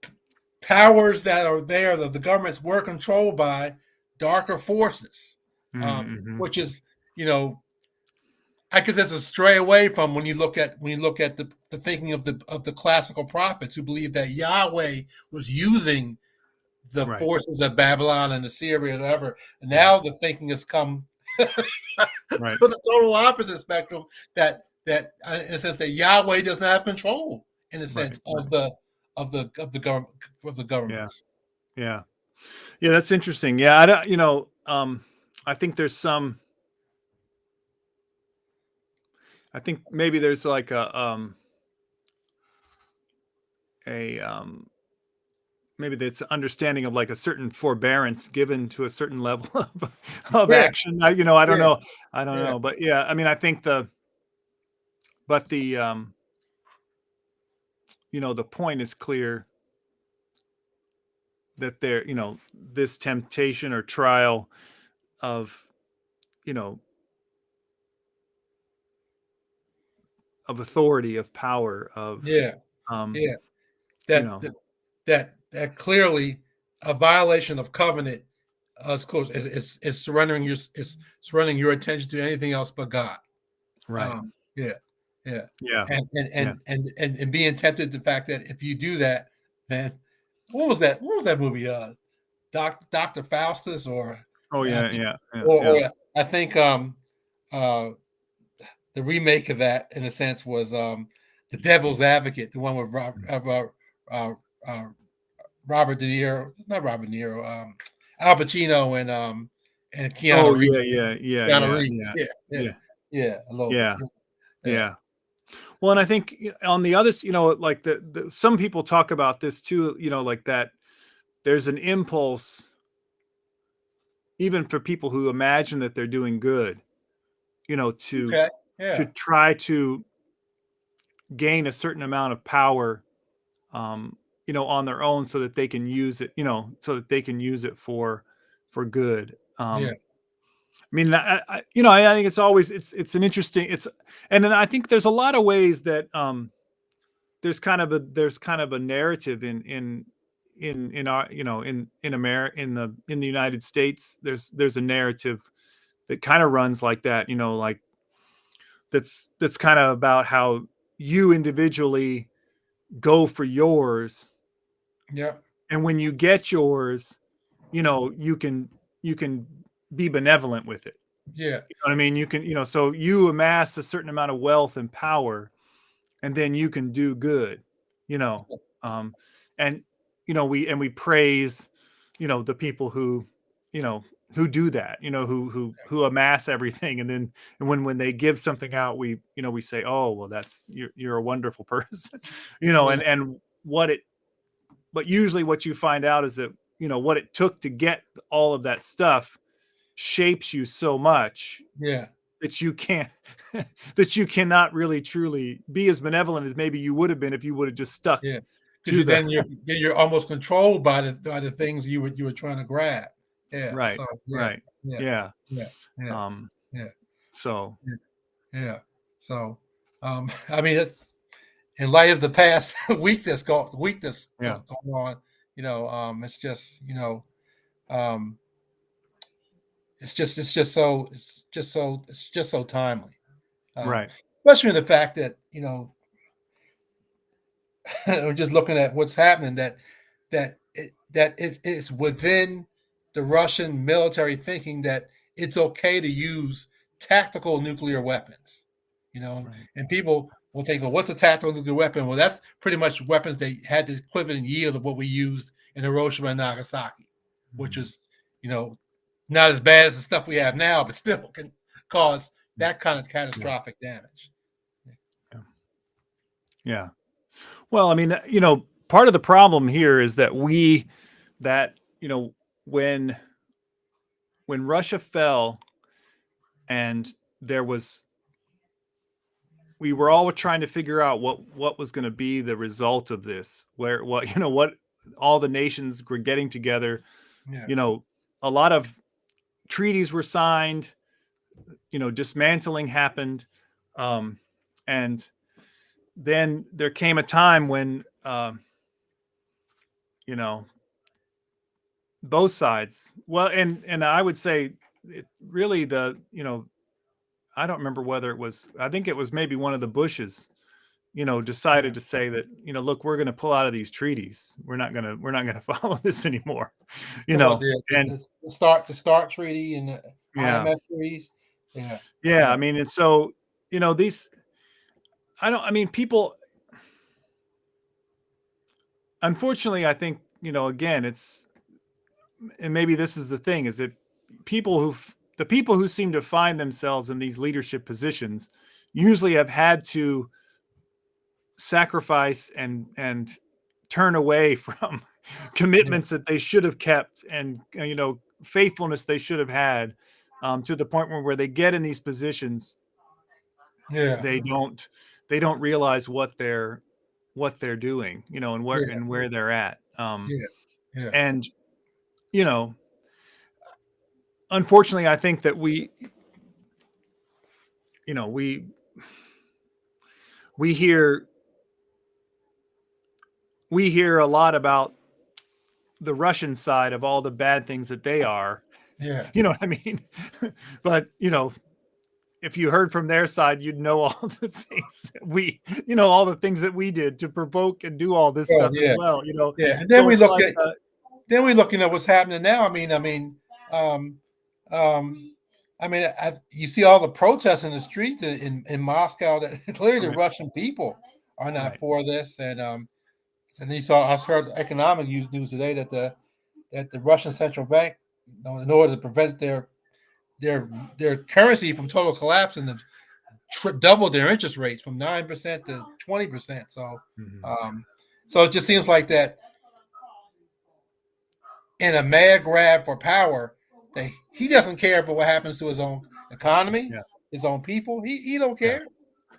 powers that are there, that the governments were controlled by darker forces, Mm-hmm. which is, you know, I guess that's a stray away from when you look at the thinking of the classical prophets who believed that Yahweh was using the Right, forces of Babylon and Assyria and whatever. And right, now the thinking has come to right, the total opposite spectrum, that in a sense that Yahweh does not have control in a right, sense right. of the government of the Yeah, governments. yeah, yeah. That's interesting. Yeah, I don't. I think there's some. I think maybe there's like a maybe that's understanding of like a certain forbearance given to a certain level of Yeah, action. I don't yeah, know. I don't yeah, know, but yeah, I mean, I think the point is clear that this temptation or trial of, you know, of authority, of power, yeah, um, yeah. you That know, that that clearly a violation of covenant, of course, is surrendering your attention to anything else but God. right. Yeah, yeah, Yeah. Yeah. and being tempted the fact that if you do that, then what was that movie? Doctor Faustus, or Oh I yeah. think, Yeah. Yeah. Yeah. or I think uh the remake of that in a sense was the Devil's Advocate, the one with uh, uh, Robert De Niro, not Robert De Niro, Al Pacino and Oh Keanu Reeves. yeah. Yeah. Yeah. Keanu Yeah. Reeves, Yeah. yeah, yeah, Yeah. yeah, a little bit, Yeah. yeah, Yeah. Well, and I think on the other, like some people talk about this too, like that there's an impulse, even for people who imagine that they're doing good, to okay, yeah, try to gain a certain amount of power, um, on their own, so that they can use it, for good. yeah, I mean, I think it's an interesting, and then I think there's a lot of ways that there's kind of a narrative in our, in America, in the United States. There's a narrative that kind of runs like that, like that's kind of about how you individually go for yours, Yeah. And when you get yours, you can be benevolent with it. Yeah. You know what I mean? You can, so you amass a certain amount of wealth and power, and then you can do good, you know. Um, and we praise, the people who do that, who amass everything, and then when they give something out, we say, oh well, that's you're a wonderful person, Yeah. and what it but usually what you find out is that what it took to get all of that stuff shapes you so much Yeah. that you can't that you cannot really truly be as benevolent as maybe you would have been if you would have just stuck Yeah. Because to you the then you're almost controlled by the things you were trying to grab. Yeah. right, So yeah. right, Yeah. yeah. Yeah. Yeah. um Yeah. so Yeah. Yeah. So I mean it's in light of the past yeah, going on, it's just, um it's just so timely. Um, right, Especially in the fact that, we're just looking at what's happening, it's within the Russian military thinking that it's okay to use tactical nuclear weapons, right. and people will think, well, what's a tactical nuclear weapon? Well, that's pretty much weapons they had the equivalent yield of what we used in Hiroshima and Nagasaki, which Mhm. is, you know, not as bad as the stuff we have now, but still can cause that kind of Yeah, catastrophic damage. yeah, yeah. Well, I mean, part of the problem here is that when Russia fell, and there was we were all trying to figure out what was going to be the result of this, where what all the nations were getting together. Yeah, you know a lot of treaties were signed, dismantling happened, um, and then there came a time when you know both sides, well, and I would say it really, I don't remember whether it was, I think it was maybe one of the Bushes, yeah. decided to say that, look, we're going to pull out of these treaties. We're not going to follow this anymore. Talk about And the START treaty and the yeah, IMF treaties. Yeah, yeah. I yeah, mean, and so, these, I don't, I mean, people, unfortunately, I think, again, it's, and maybe this is the thing, is that the people who seem to find themselves in these leadership positions usually have had to sacrifice and turn away from yeah, commitments that they should have kept, and faithfulness they should have had, to the point where they get in these positions, yeah, they don't realize what they're doing, and where yeah, they're at, yeah, yeah, and you know unfortunately, I think that you know we hear we hear a lot about the Russian side of all the bad things that they are. yeah. You know what I mean? But if you heard from their side, you'd know all the things that all the things that we did to provoke and do all this Oh, stuff as yeah, well. yeah. And So it's like, then we looking at what's happening now. Um, um, you see all the protests in the streets in Moscow. That clearly the right, Russian people are not right, for this, and I heard economic news today that the Russian central bank, in order to prevent their their currency from total collapse, and doubled their interest rates from 9% to 20%. mhm, Um, so it just seems like that in a mad grab for power, that he doesn't care about what happens to his own economy, yeah, his own people. He don't yeah, care.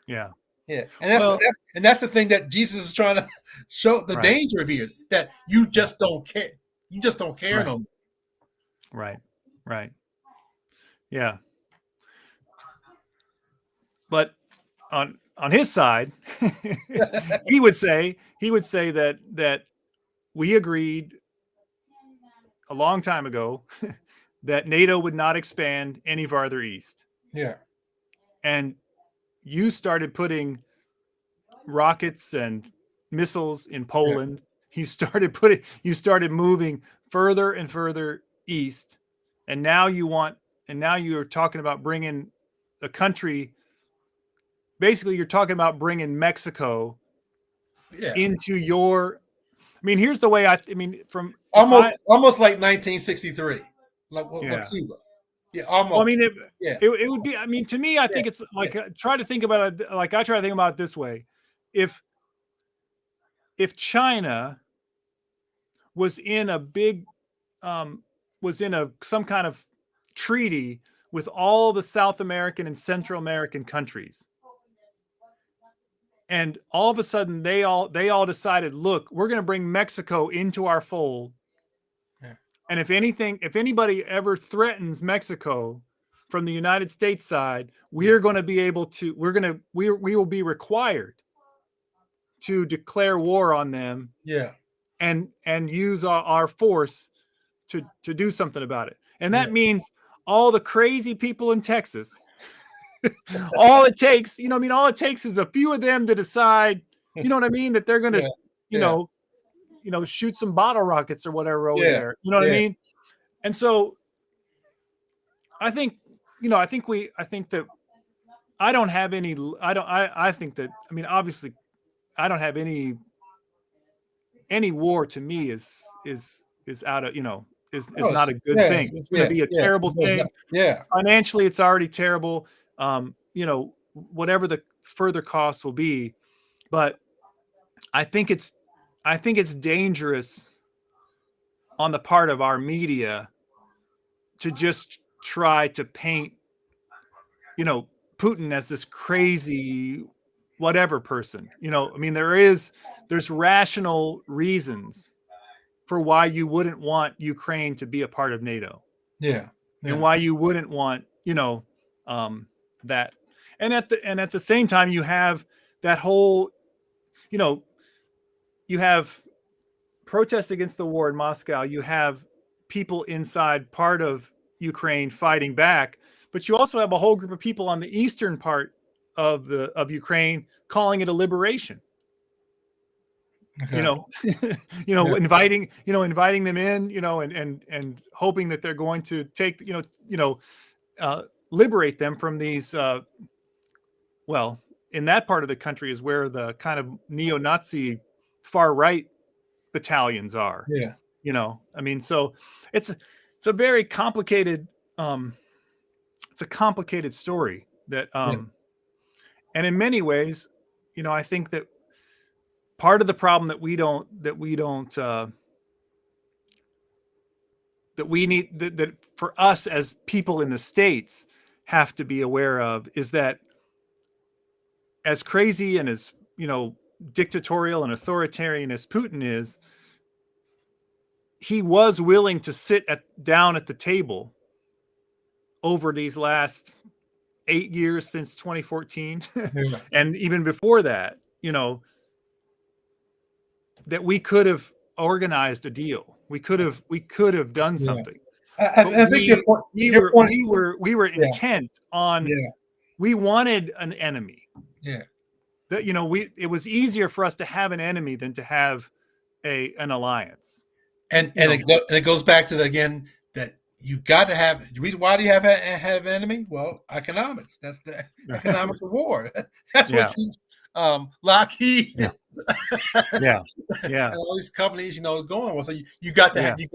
yeah. Yeah, Well, and that's the thing that Jesus is trying to show the right, danger of here, that you yeah, just don't care. You just don't care right, no more. right, right, yeah. But on his side, he would say that we agreed a long time ago that NATO would not expand any farther east. Yeah, And you started putting rockets and missiles in yeah, Poland, you started moving further and further east, and now you're talking about bringing the country. Basically, you're talking about bringing Mexico Yeah. into your. I mean, here's the way I mean, from if Almost I almost like 1963, like what yeah. Cuba. Yeah, Well, I mean, almost. Yeah, it would be. I mean, to me, I yeah, think it's yeah, like try to think about it. Like I try to think about it this way: if China was in a big was in a some kind of treaty with all the South American and Central American countries, and all of a sudden they all decided, look, we're going to bring Mexico into our fold, yeah, and if anybody ever threatens Mexico from the United States side, yeah, we're going to be able to we will be required to declare war on them yeah, and use our force to do something about it. And yeah, that means all the crazy people in Texas, all it takes, I mean, all it takes is a few of them to decide, you know what I mean, that they're going to, yeah, you yeah, know, shoot some bottle rockets or whatever over yeah, there. You know what I yeah. mean? And so I think, I think that I don't have any, I think that, I mean, obviously I don't have any war to me is out of, is Oh, not a good yeah, thing. It's going to yeah, be a yeah, terrible thing. yeah, Financially, it's already terrible. Whatever the further cost will be, but I think it's dangerous on the part of our media to just try to paint, Putin as this crazy whatever person. I mean, there's rational reasons for why you wouldn't want Ukraine to be a part of NATO, yeah, and yeah, why you wouldn't want, that. And at the same time, you have that whole, you know, you have protests against the war in Moscow. You have people inside part of Ukraine fighting back, but you also have a whole group of people on the eastern part of Ukraine calling it a liberation. you okay, know yeah, inviting them in, and hoping that they're going to take, uh, liberate them from these, well, in that part of the country is where the kind of neo-Nazi far right battalions are. yeah, I mean, so it's a very complicated, um it's a complicated story that, yeah, and in many ways, I think that part of the problem that we need, that for us as people in the States have to be aware of, is that as crazy and as, dictatorial and authoritarian as Putin is, he was willing to sit down at the table over these last 8 years since 2014, yeah, and even before that, that we could have organized a deal. We could have done yeah. something, but I think your point, we were yeah, intent on, yeah, we wanted an enemy. yeah. That, it was easier for us to have an enemy than to have an alliance. You know, And it goes back to again that you got to have the reason why do you have an enemy? Well, economics. That's the economics of war. That's what yeah, keeps Lockheed yeah, and yeah, yeah, all these companies, going. Well, so you got to yeah, you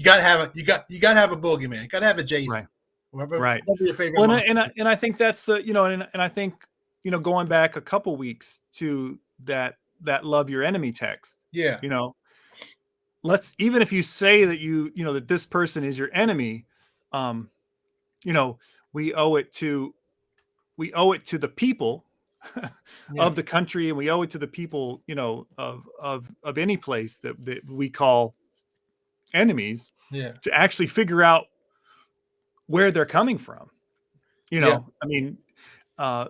got to have you got to have a boogeyman. You got to have a Jason. right, Whatever right. your favorite Well, monster. and I think that's the, and I think, going back a couple weeks to that love your enemy text, Yeah, you know, let's, even if you say that that this person is your enemy, um, you know, we owe it to the people yeah, of the country, and we owe it to the people, of any place that we call enemies, yeah, to actually figure out where they're coming from. yeah, I mean, uh,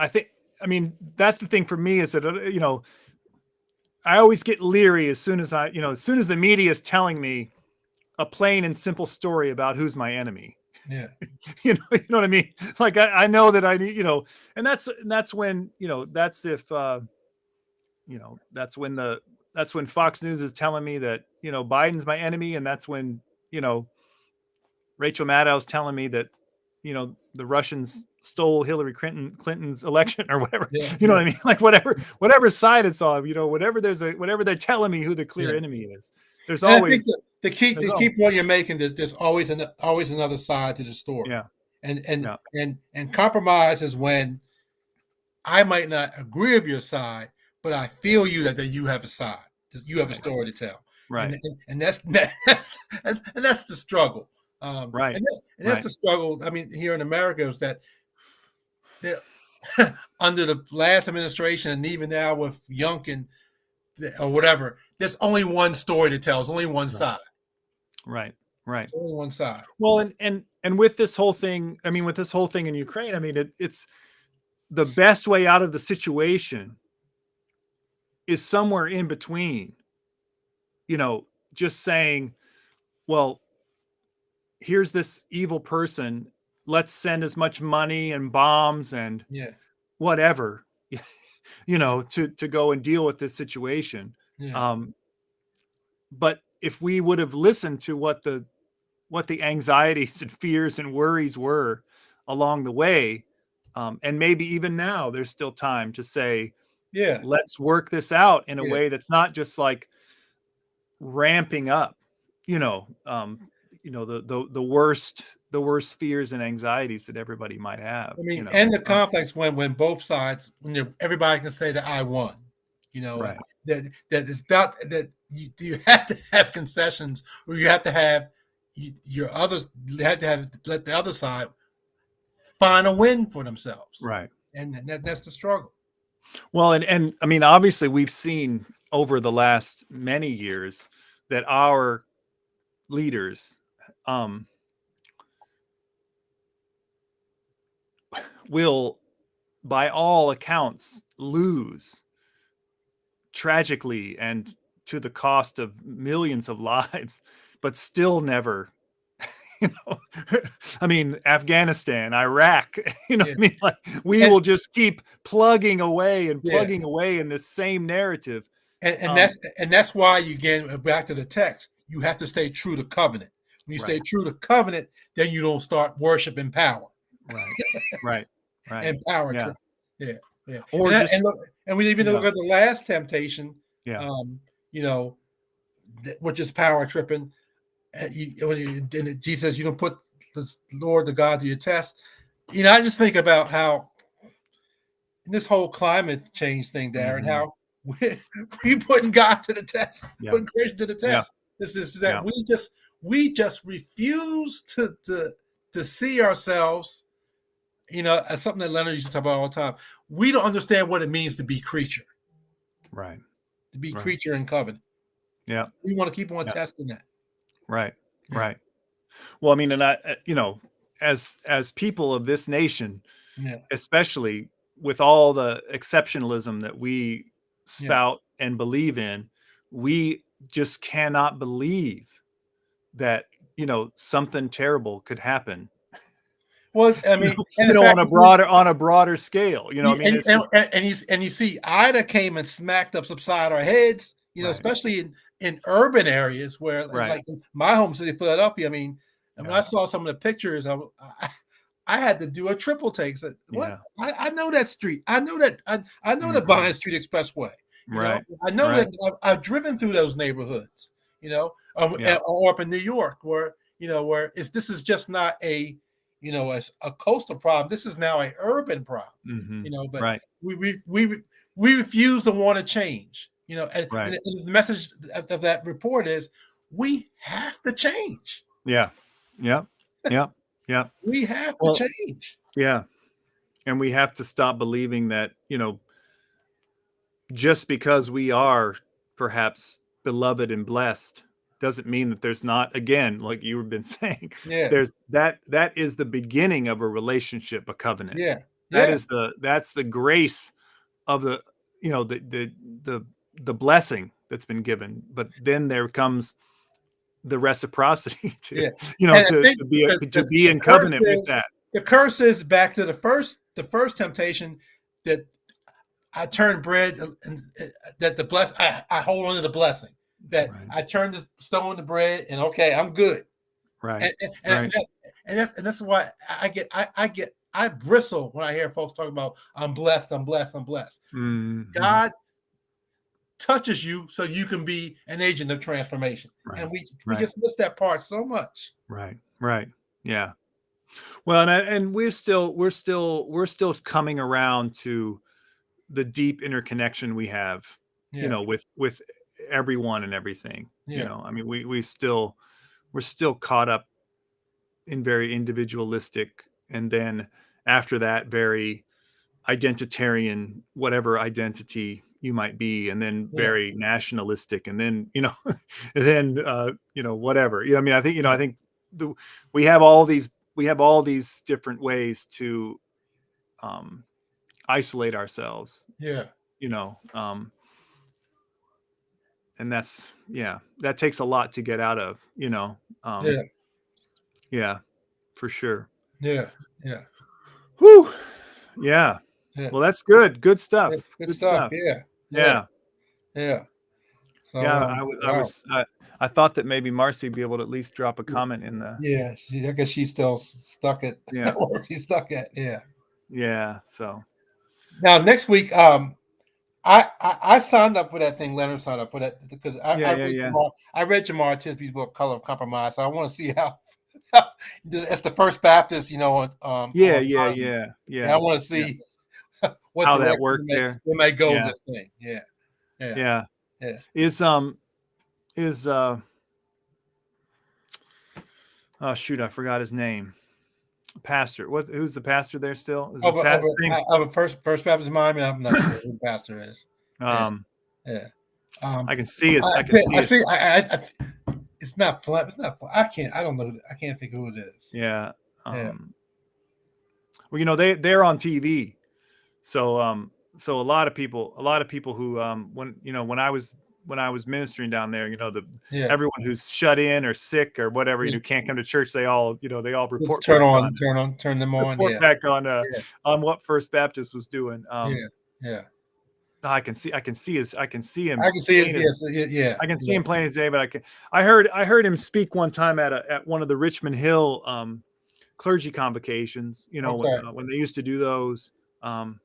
I think, I mean, that's the thing for me, is that, I always get leery as soon as as soon as the media is telling me a plain and simple story about who's my enemy. yeah, You know what I mean? Like, I know that I need, and that's when, that's if, that's when that's when Fox News is telling me that, Biden's my enemy, and that's when, you know, Rachel Maddow's telling me that, the Russians stole Hillary Clinton's election or whatever. Yeah, You know yeah, what I mean? Like whatever side it's on, whatever they're telling me who the clear yeah. enemy is. There's And I think always that the key there's point you're making, there's always another side to the story, yeah, yeah, and compromise is when I might not agree with your side, but I feel that you have a side, that you have a right, story to tell, right, and that's the struggle, right, and that's right, the struggle. I mean, here in America is that under the last administration and even now with Youngkin or whatever, there's only one story to tell. It's only one right, side. right, right. It's only one side. Well, and with this whole thing, I mean, with this whole thing in Ukraine, I mean, it's the best way out of the situation is somewhere in between. Just saying, well, here's this evil person. Let's send as much money and bombs and Yeah, whatever, yeah, to go and deal with this situation. yeah, Um, but if we would have listened to what the anxieties and fears and worries were along the way, and maybe even now, there's still time to say, yeah, let's work this out in a yeah. way that's not just like ramping up, the worst fears and anxieties that everybody might have. I mean, and the conflicts when both sides, everybody can say that I won. Right, That it's about that you have to have concessions, or you have to have your others. You have to have let the other side find a win for themselves, right. and that's the struggle. Well, and I mean, obviously, we've seen over the last many years that our leaders um, will, by all accounts, lose tragically and to the cost of millions of lives, but still never, you know, I mean, Afghanistan, Iraq, Yeah, I mean, like we and will just keep plugging away and yeah, plugging away in this same narrative. and Um, that's why you get back to the text. You have to stay true to covenant. When you stay right, true to covenant, then you don't start worshiping power right, right, right. and power Yeah. trip. Yeah, yeah. Or And just, look, and we even yeah, look at the last temptation. yeah, Um, you know, which is power tripping. And Jesus, you don't put the Lord, the God, to your test. I just think about how in this whole climate change thing, Darren, hmm, how we putting God to the test, yeah, putting creation to the yeah, test. This is that yeah, we just refuse to see ourselves. As something that Leonard used to talk about all the time. We don't understand what it means to be creature, right, to be right, creature in covenant. yeah, We want to keep on yeah, testing that. right, Yeah, right. Well, I mean, and as people of this nation, yeah, especially with all the exceptionalism that we yeah. spout and believe in, we just cannot believe that, something terrible could happen, Well, I mean, and the on fact a is, broader scale. I mean, it's just and you see, Ida came and smacked us upside our heads. right, Especially in urban areas where, right, like in my home city, Philadelphia. I mean, and when yeah, I saw some of the pictures, I had to do a triple take. Said, what? yeah, I know that street. I know that. I know the mhm, Vine Street Expressway. right, I know right, that I've driven through those neighborhoods. yeah, Or up in New York, where this is just not a coastal problem. This is now a urban problem. mhm, But right, we refuse to want to change. And right, the message of that report is we have to change. yeah, yeah, yeah, yeah. We have to Well, change. yeah, and we have to stop believing that, just because we are perhaps beloved and blessed doesn't mean that there's not, again, like you've been saying, Yeah, there's that is the beginning of a relationship, a covenant. yeah, That yeah, is that's the grace of the the blessing that's been given. But then there comes the reciprocity to, yeah. And I think to be the in curse covenant with is that. back to the first temptation that I turn bread that the bless I hold on to the blessing that Right. I turn the stone to bread and okay, I'm good. Right. And and, and, Right. and that's why I bristle when I hear folks talk about I'm blessed, I'm blessed, I'm blessed. Mhm. God touches you so you can be an agent of transformation. Right. And we Right. just miss that part so much. Right. Right. Yeah. Well, and we're still coming around to the deep interconnection we have, Yeah, with everyone and everything. yeah, I mean, we're still caught up in very individualistic, and then after that, very identitarian, whatever identity you might be, and then yeah, very nationalistic, and then and then whatever. I mean, I yeah, think the, we have all these different ways to um, isolate ourselves, yeah, you know, um, and that takes a lot to get out of, yeah, yeah, for sure. yeah, yeah, Whew. Yeah. yeah. Well, that's good. Good Yeah, stuff. good Good stuff. stuff. Yeah, yeah, Yeah. yeah. Yeah. So, wow. I thought that maybe Marcy would be able to at least drop a comment in the, Yeah, I guess she's still stuck at yeah. where she's stuck at. Yeah. Yeah. So, Now next week, I signed up for that thing. Leonard signed up for that because yeah. Yeah. Yeah. I read Jamar Tisby's book Color of Compromise. So I want to see how as the First Baptist, Yeah. on Yeah. Monday. Yeah. And I Yeah. want to Yeah. see what How that direction worked there. they may go with Yeah. this thing. Yeah, yeah, Yeah. yeah. Is, is, oh, shoot. I forgot his name. Pastor. Who's the pastor there still? Is it Pat? Same. Of a First Baptist Miami. I'm not sure who the pastor is. Yeah, Um, yeah. Um, I can see his, I can see I it. think it's not Flem. It's not. I can't. I don't know. I can't think who it is. Yeah. Yeah, Well, they're on TV. So a lot of people who, when I was ministering down there, yeah. everyone who's shut in or sick or whatever, can't come to church, they all Just turn them on. report Yeah, back yeah, on what First Baptist was doing. yeah, yeah. I can see him I can see it. plain as Yes, yeah, I can see yeah, him plain as day, but I heard him speak one time at one of the Richmond Hill clergy convocations, yeah. Okay. when they used to do those. Um,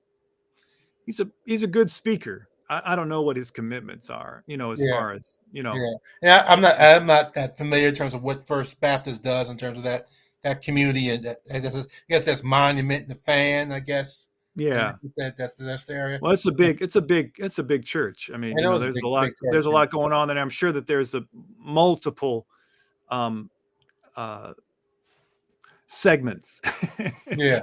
he's a good speaker. I don't know what his commitments are, as Yeah, far as, yeah, yeah. I'm not that familiar in terms of what First Baptist does in terms of that community and I guess that's Monument and the Fan. I guess, and yeah. that's the area. Well, it's a big church. I mean, I know it's a there's big a lot big church. there's a lot going on there. I'm sure that there's a multiple um uh segments. Yeah,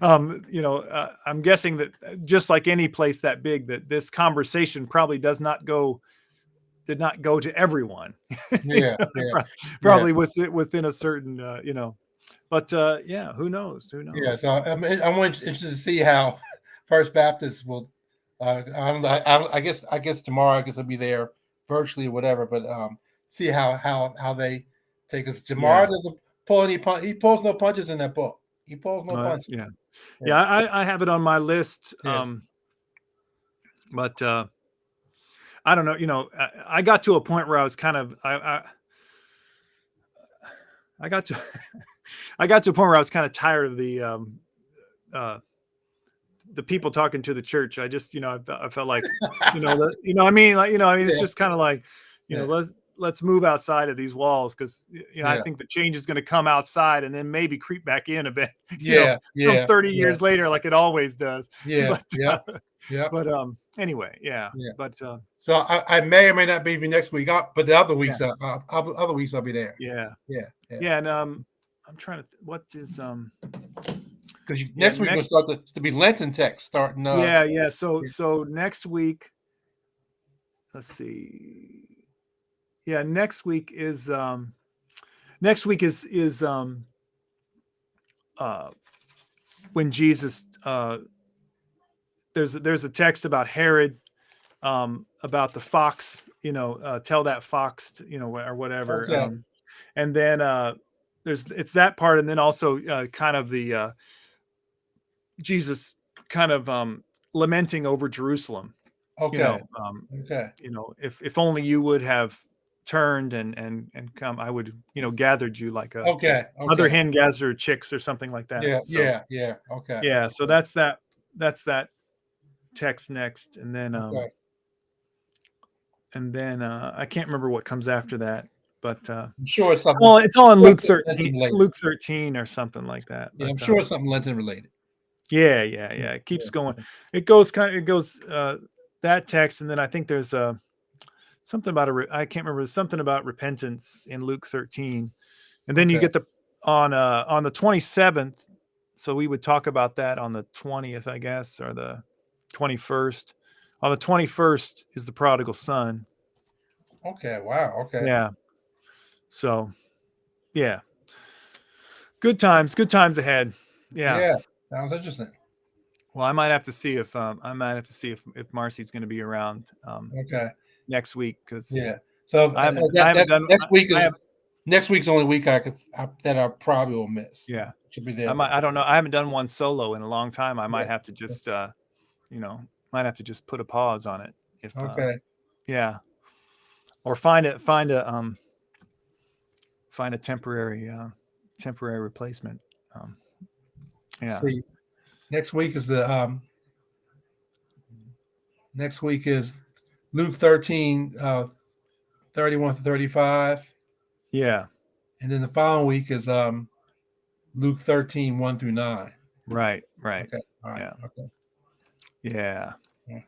I'm guessing that just like any place that big, that this conversation probably did not go to everyone. yeah, yeah, yeah. Probably within a certain, but yeah, who knows? Who Yeah, so knows? I'm interested to see how First Baptist will. I don't know. I guess tomorrow. I guess I'll be there virtually or whatever. But see how they take us. Jamar Yeah. doesn't pull any punch. He pulls no punches in that book. He pulls no punches. Yeah. Yeah, Yeah. I have it on my list. yeah, But I don't know. I got to a point where I was kind of, I got to, I got to a point where I was kind of tired of uh, the people talking to the church. I just, I felt like, what I mean, it's yeah, just kind of like, yeah, let's move outside of these walls, because I yeah, think the change is going to come outside and then maybe creep back in a bit, yeah, from yeah, 30 yeah, years later, like it always does. yeah, But, yep, yep, but anyway, yeah. yeah. But So I may or may not be next week, but the other yeah, weeks, other weeks I'll be there. yeah, Yeah, yeah. yeah. And I'm trying to, what is Because yeah, next week will next, start to be Lenten text starting. yeah. So next week, let's see. Yeah, next week is uh when Jesus, there's a text about Herod, about the fox, tell that fox to, or whatever. Okay. And then it's that part, and then also kind of the Jesus kind of lamenting over Jerusalem. You Okay. know, Okay. if only you would have turned and come, I would, gathered you like a Okay. mother Okay. hen gathers her chicks or something like that. Yeah. So Yeah. Yeah. Okay. yeah, so Okay. that's that text next, Okay. and then I can't remember what comes after that, but I'm sure it's something. well, it's all in Sure Luke it's something 13, Lenten related. Luke 13 or something like that. Yeah, I'm But sure it's something Lenten related. yeah, yeah, yeah. It keeps going. It goes that text, and then I think there's something about I can't remember, something about repentance in Luke 13, and then you Okay. get the on the 27th. So we would talk about that on the 20th, I guess, or the 21st. On the 21st is the prodigal son. Okay. Wow. Okay. Yeah. So yeah, good times ahead. Yeah. Yeah. Sounds interesting. Well, I might have to see if Marcy's going to be around Okay. next week, because Yeah. So I haven't that's done next week I is haven't next week's the only week that I probably will miss. yeah Should be there. I don't know, I haven't done one solo in a long time. I Yeah. might have to just you know might have to just put a pause on it if Okay. yeah, or find a temporary replacement. um, yeah, See, next week is the next week is Luke 13, 31 to 35. yeah, And then the following week is Luke 13, 1 through 9. right, Okay. All right. yeah, Okay. yeah. Yeah.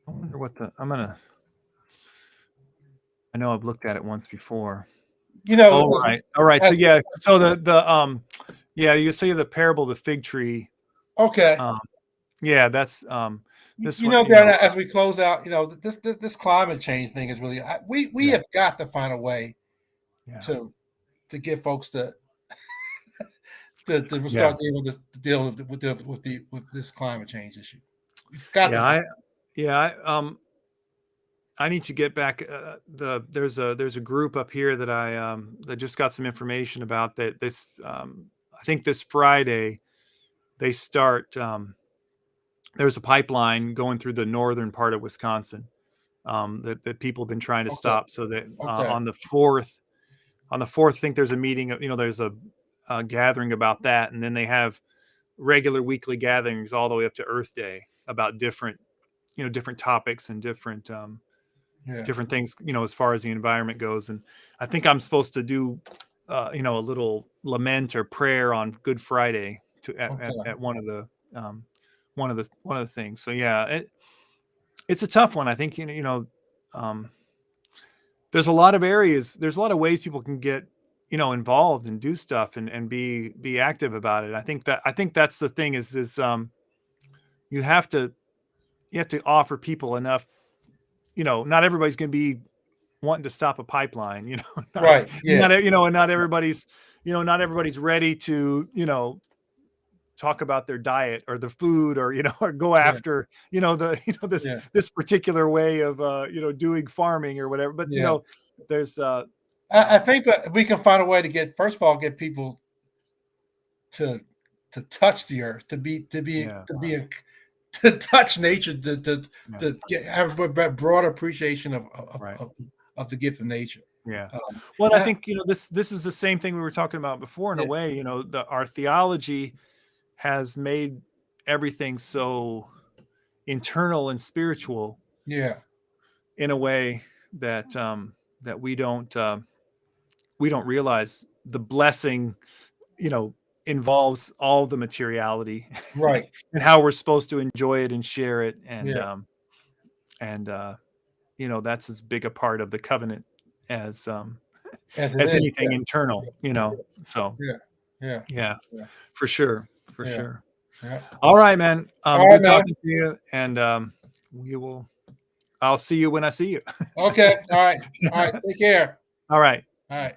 I wonder what the I'm gonna I know I've looked at it once before. You know, Oh, right. All right. So as, yeah, so yeah, you say the parable of the fig tree. okay. Um yeah, that's this You one, know, Darren, as we close out, this climate change thing is really we yeah, have got to find a way yeah, to get folks to yeah, start dealing with this to deal with this climate change issue. We've got to yeah. do it. I need to get back. There's a group up here that that just got some information about that. This I think this Friday they start. There's a pipeline going through the northern part of Wisconsin that people have been trying to Okay. stop. So that Okay. on the fourth, I think there's a meeting. There's a gathering about that, and then they have regular weekly gatherings all the way up to Earth Day about different topics and Yeah. different things, as far as the environment goes. And I think I'm supposed to do, a little lament or prayer on Good Friday Okay. at one of the things. So yeah, it's a tough one. I think, um, there's a lot of areas, there's a lot of ways people can get, involved and do stuff and be active about it. I think that's the thing is, you have to, offer people enough, not everybody's going to be wanting to stop a pipeline, not, Right. Yeah. and not everybody's ready to, talk about their diet or the food, or, or go Yeah. after, Yeah. this particular way of, doing farming or whatever. But, Yeah. there's, I think that we can find a way to first of all, get people to touch the earth, yeah, to touch nature, yeah, to have a broad appreciation right. of the gift of nature. Yeah. Um, Well, I and think, this is the same thing we were talking about before in a yeah, way. Our theology has made everything so internal and spiritual yeah, in a way that that we don't realize the blessing, you know involves all the materiality right, and how we're supposed to enjoy it and share it, yeah, and that's as big a part of the covenant as as it as is. anything internal, so Yeah, yeah, yeah, yeah, for sure, for yeah, sure. yeah. All right, man. All right, Good man. talking to you, and we will I'll see you when I see you. Okay. All right. All right. Take care. All right. All right.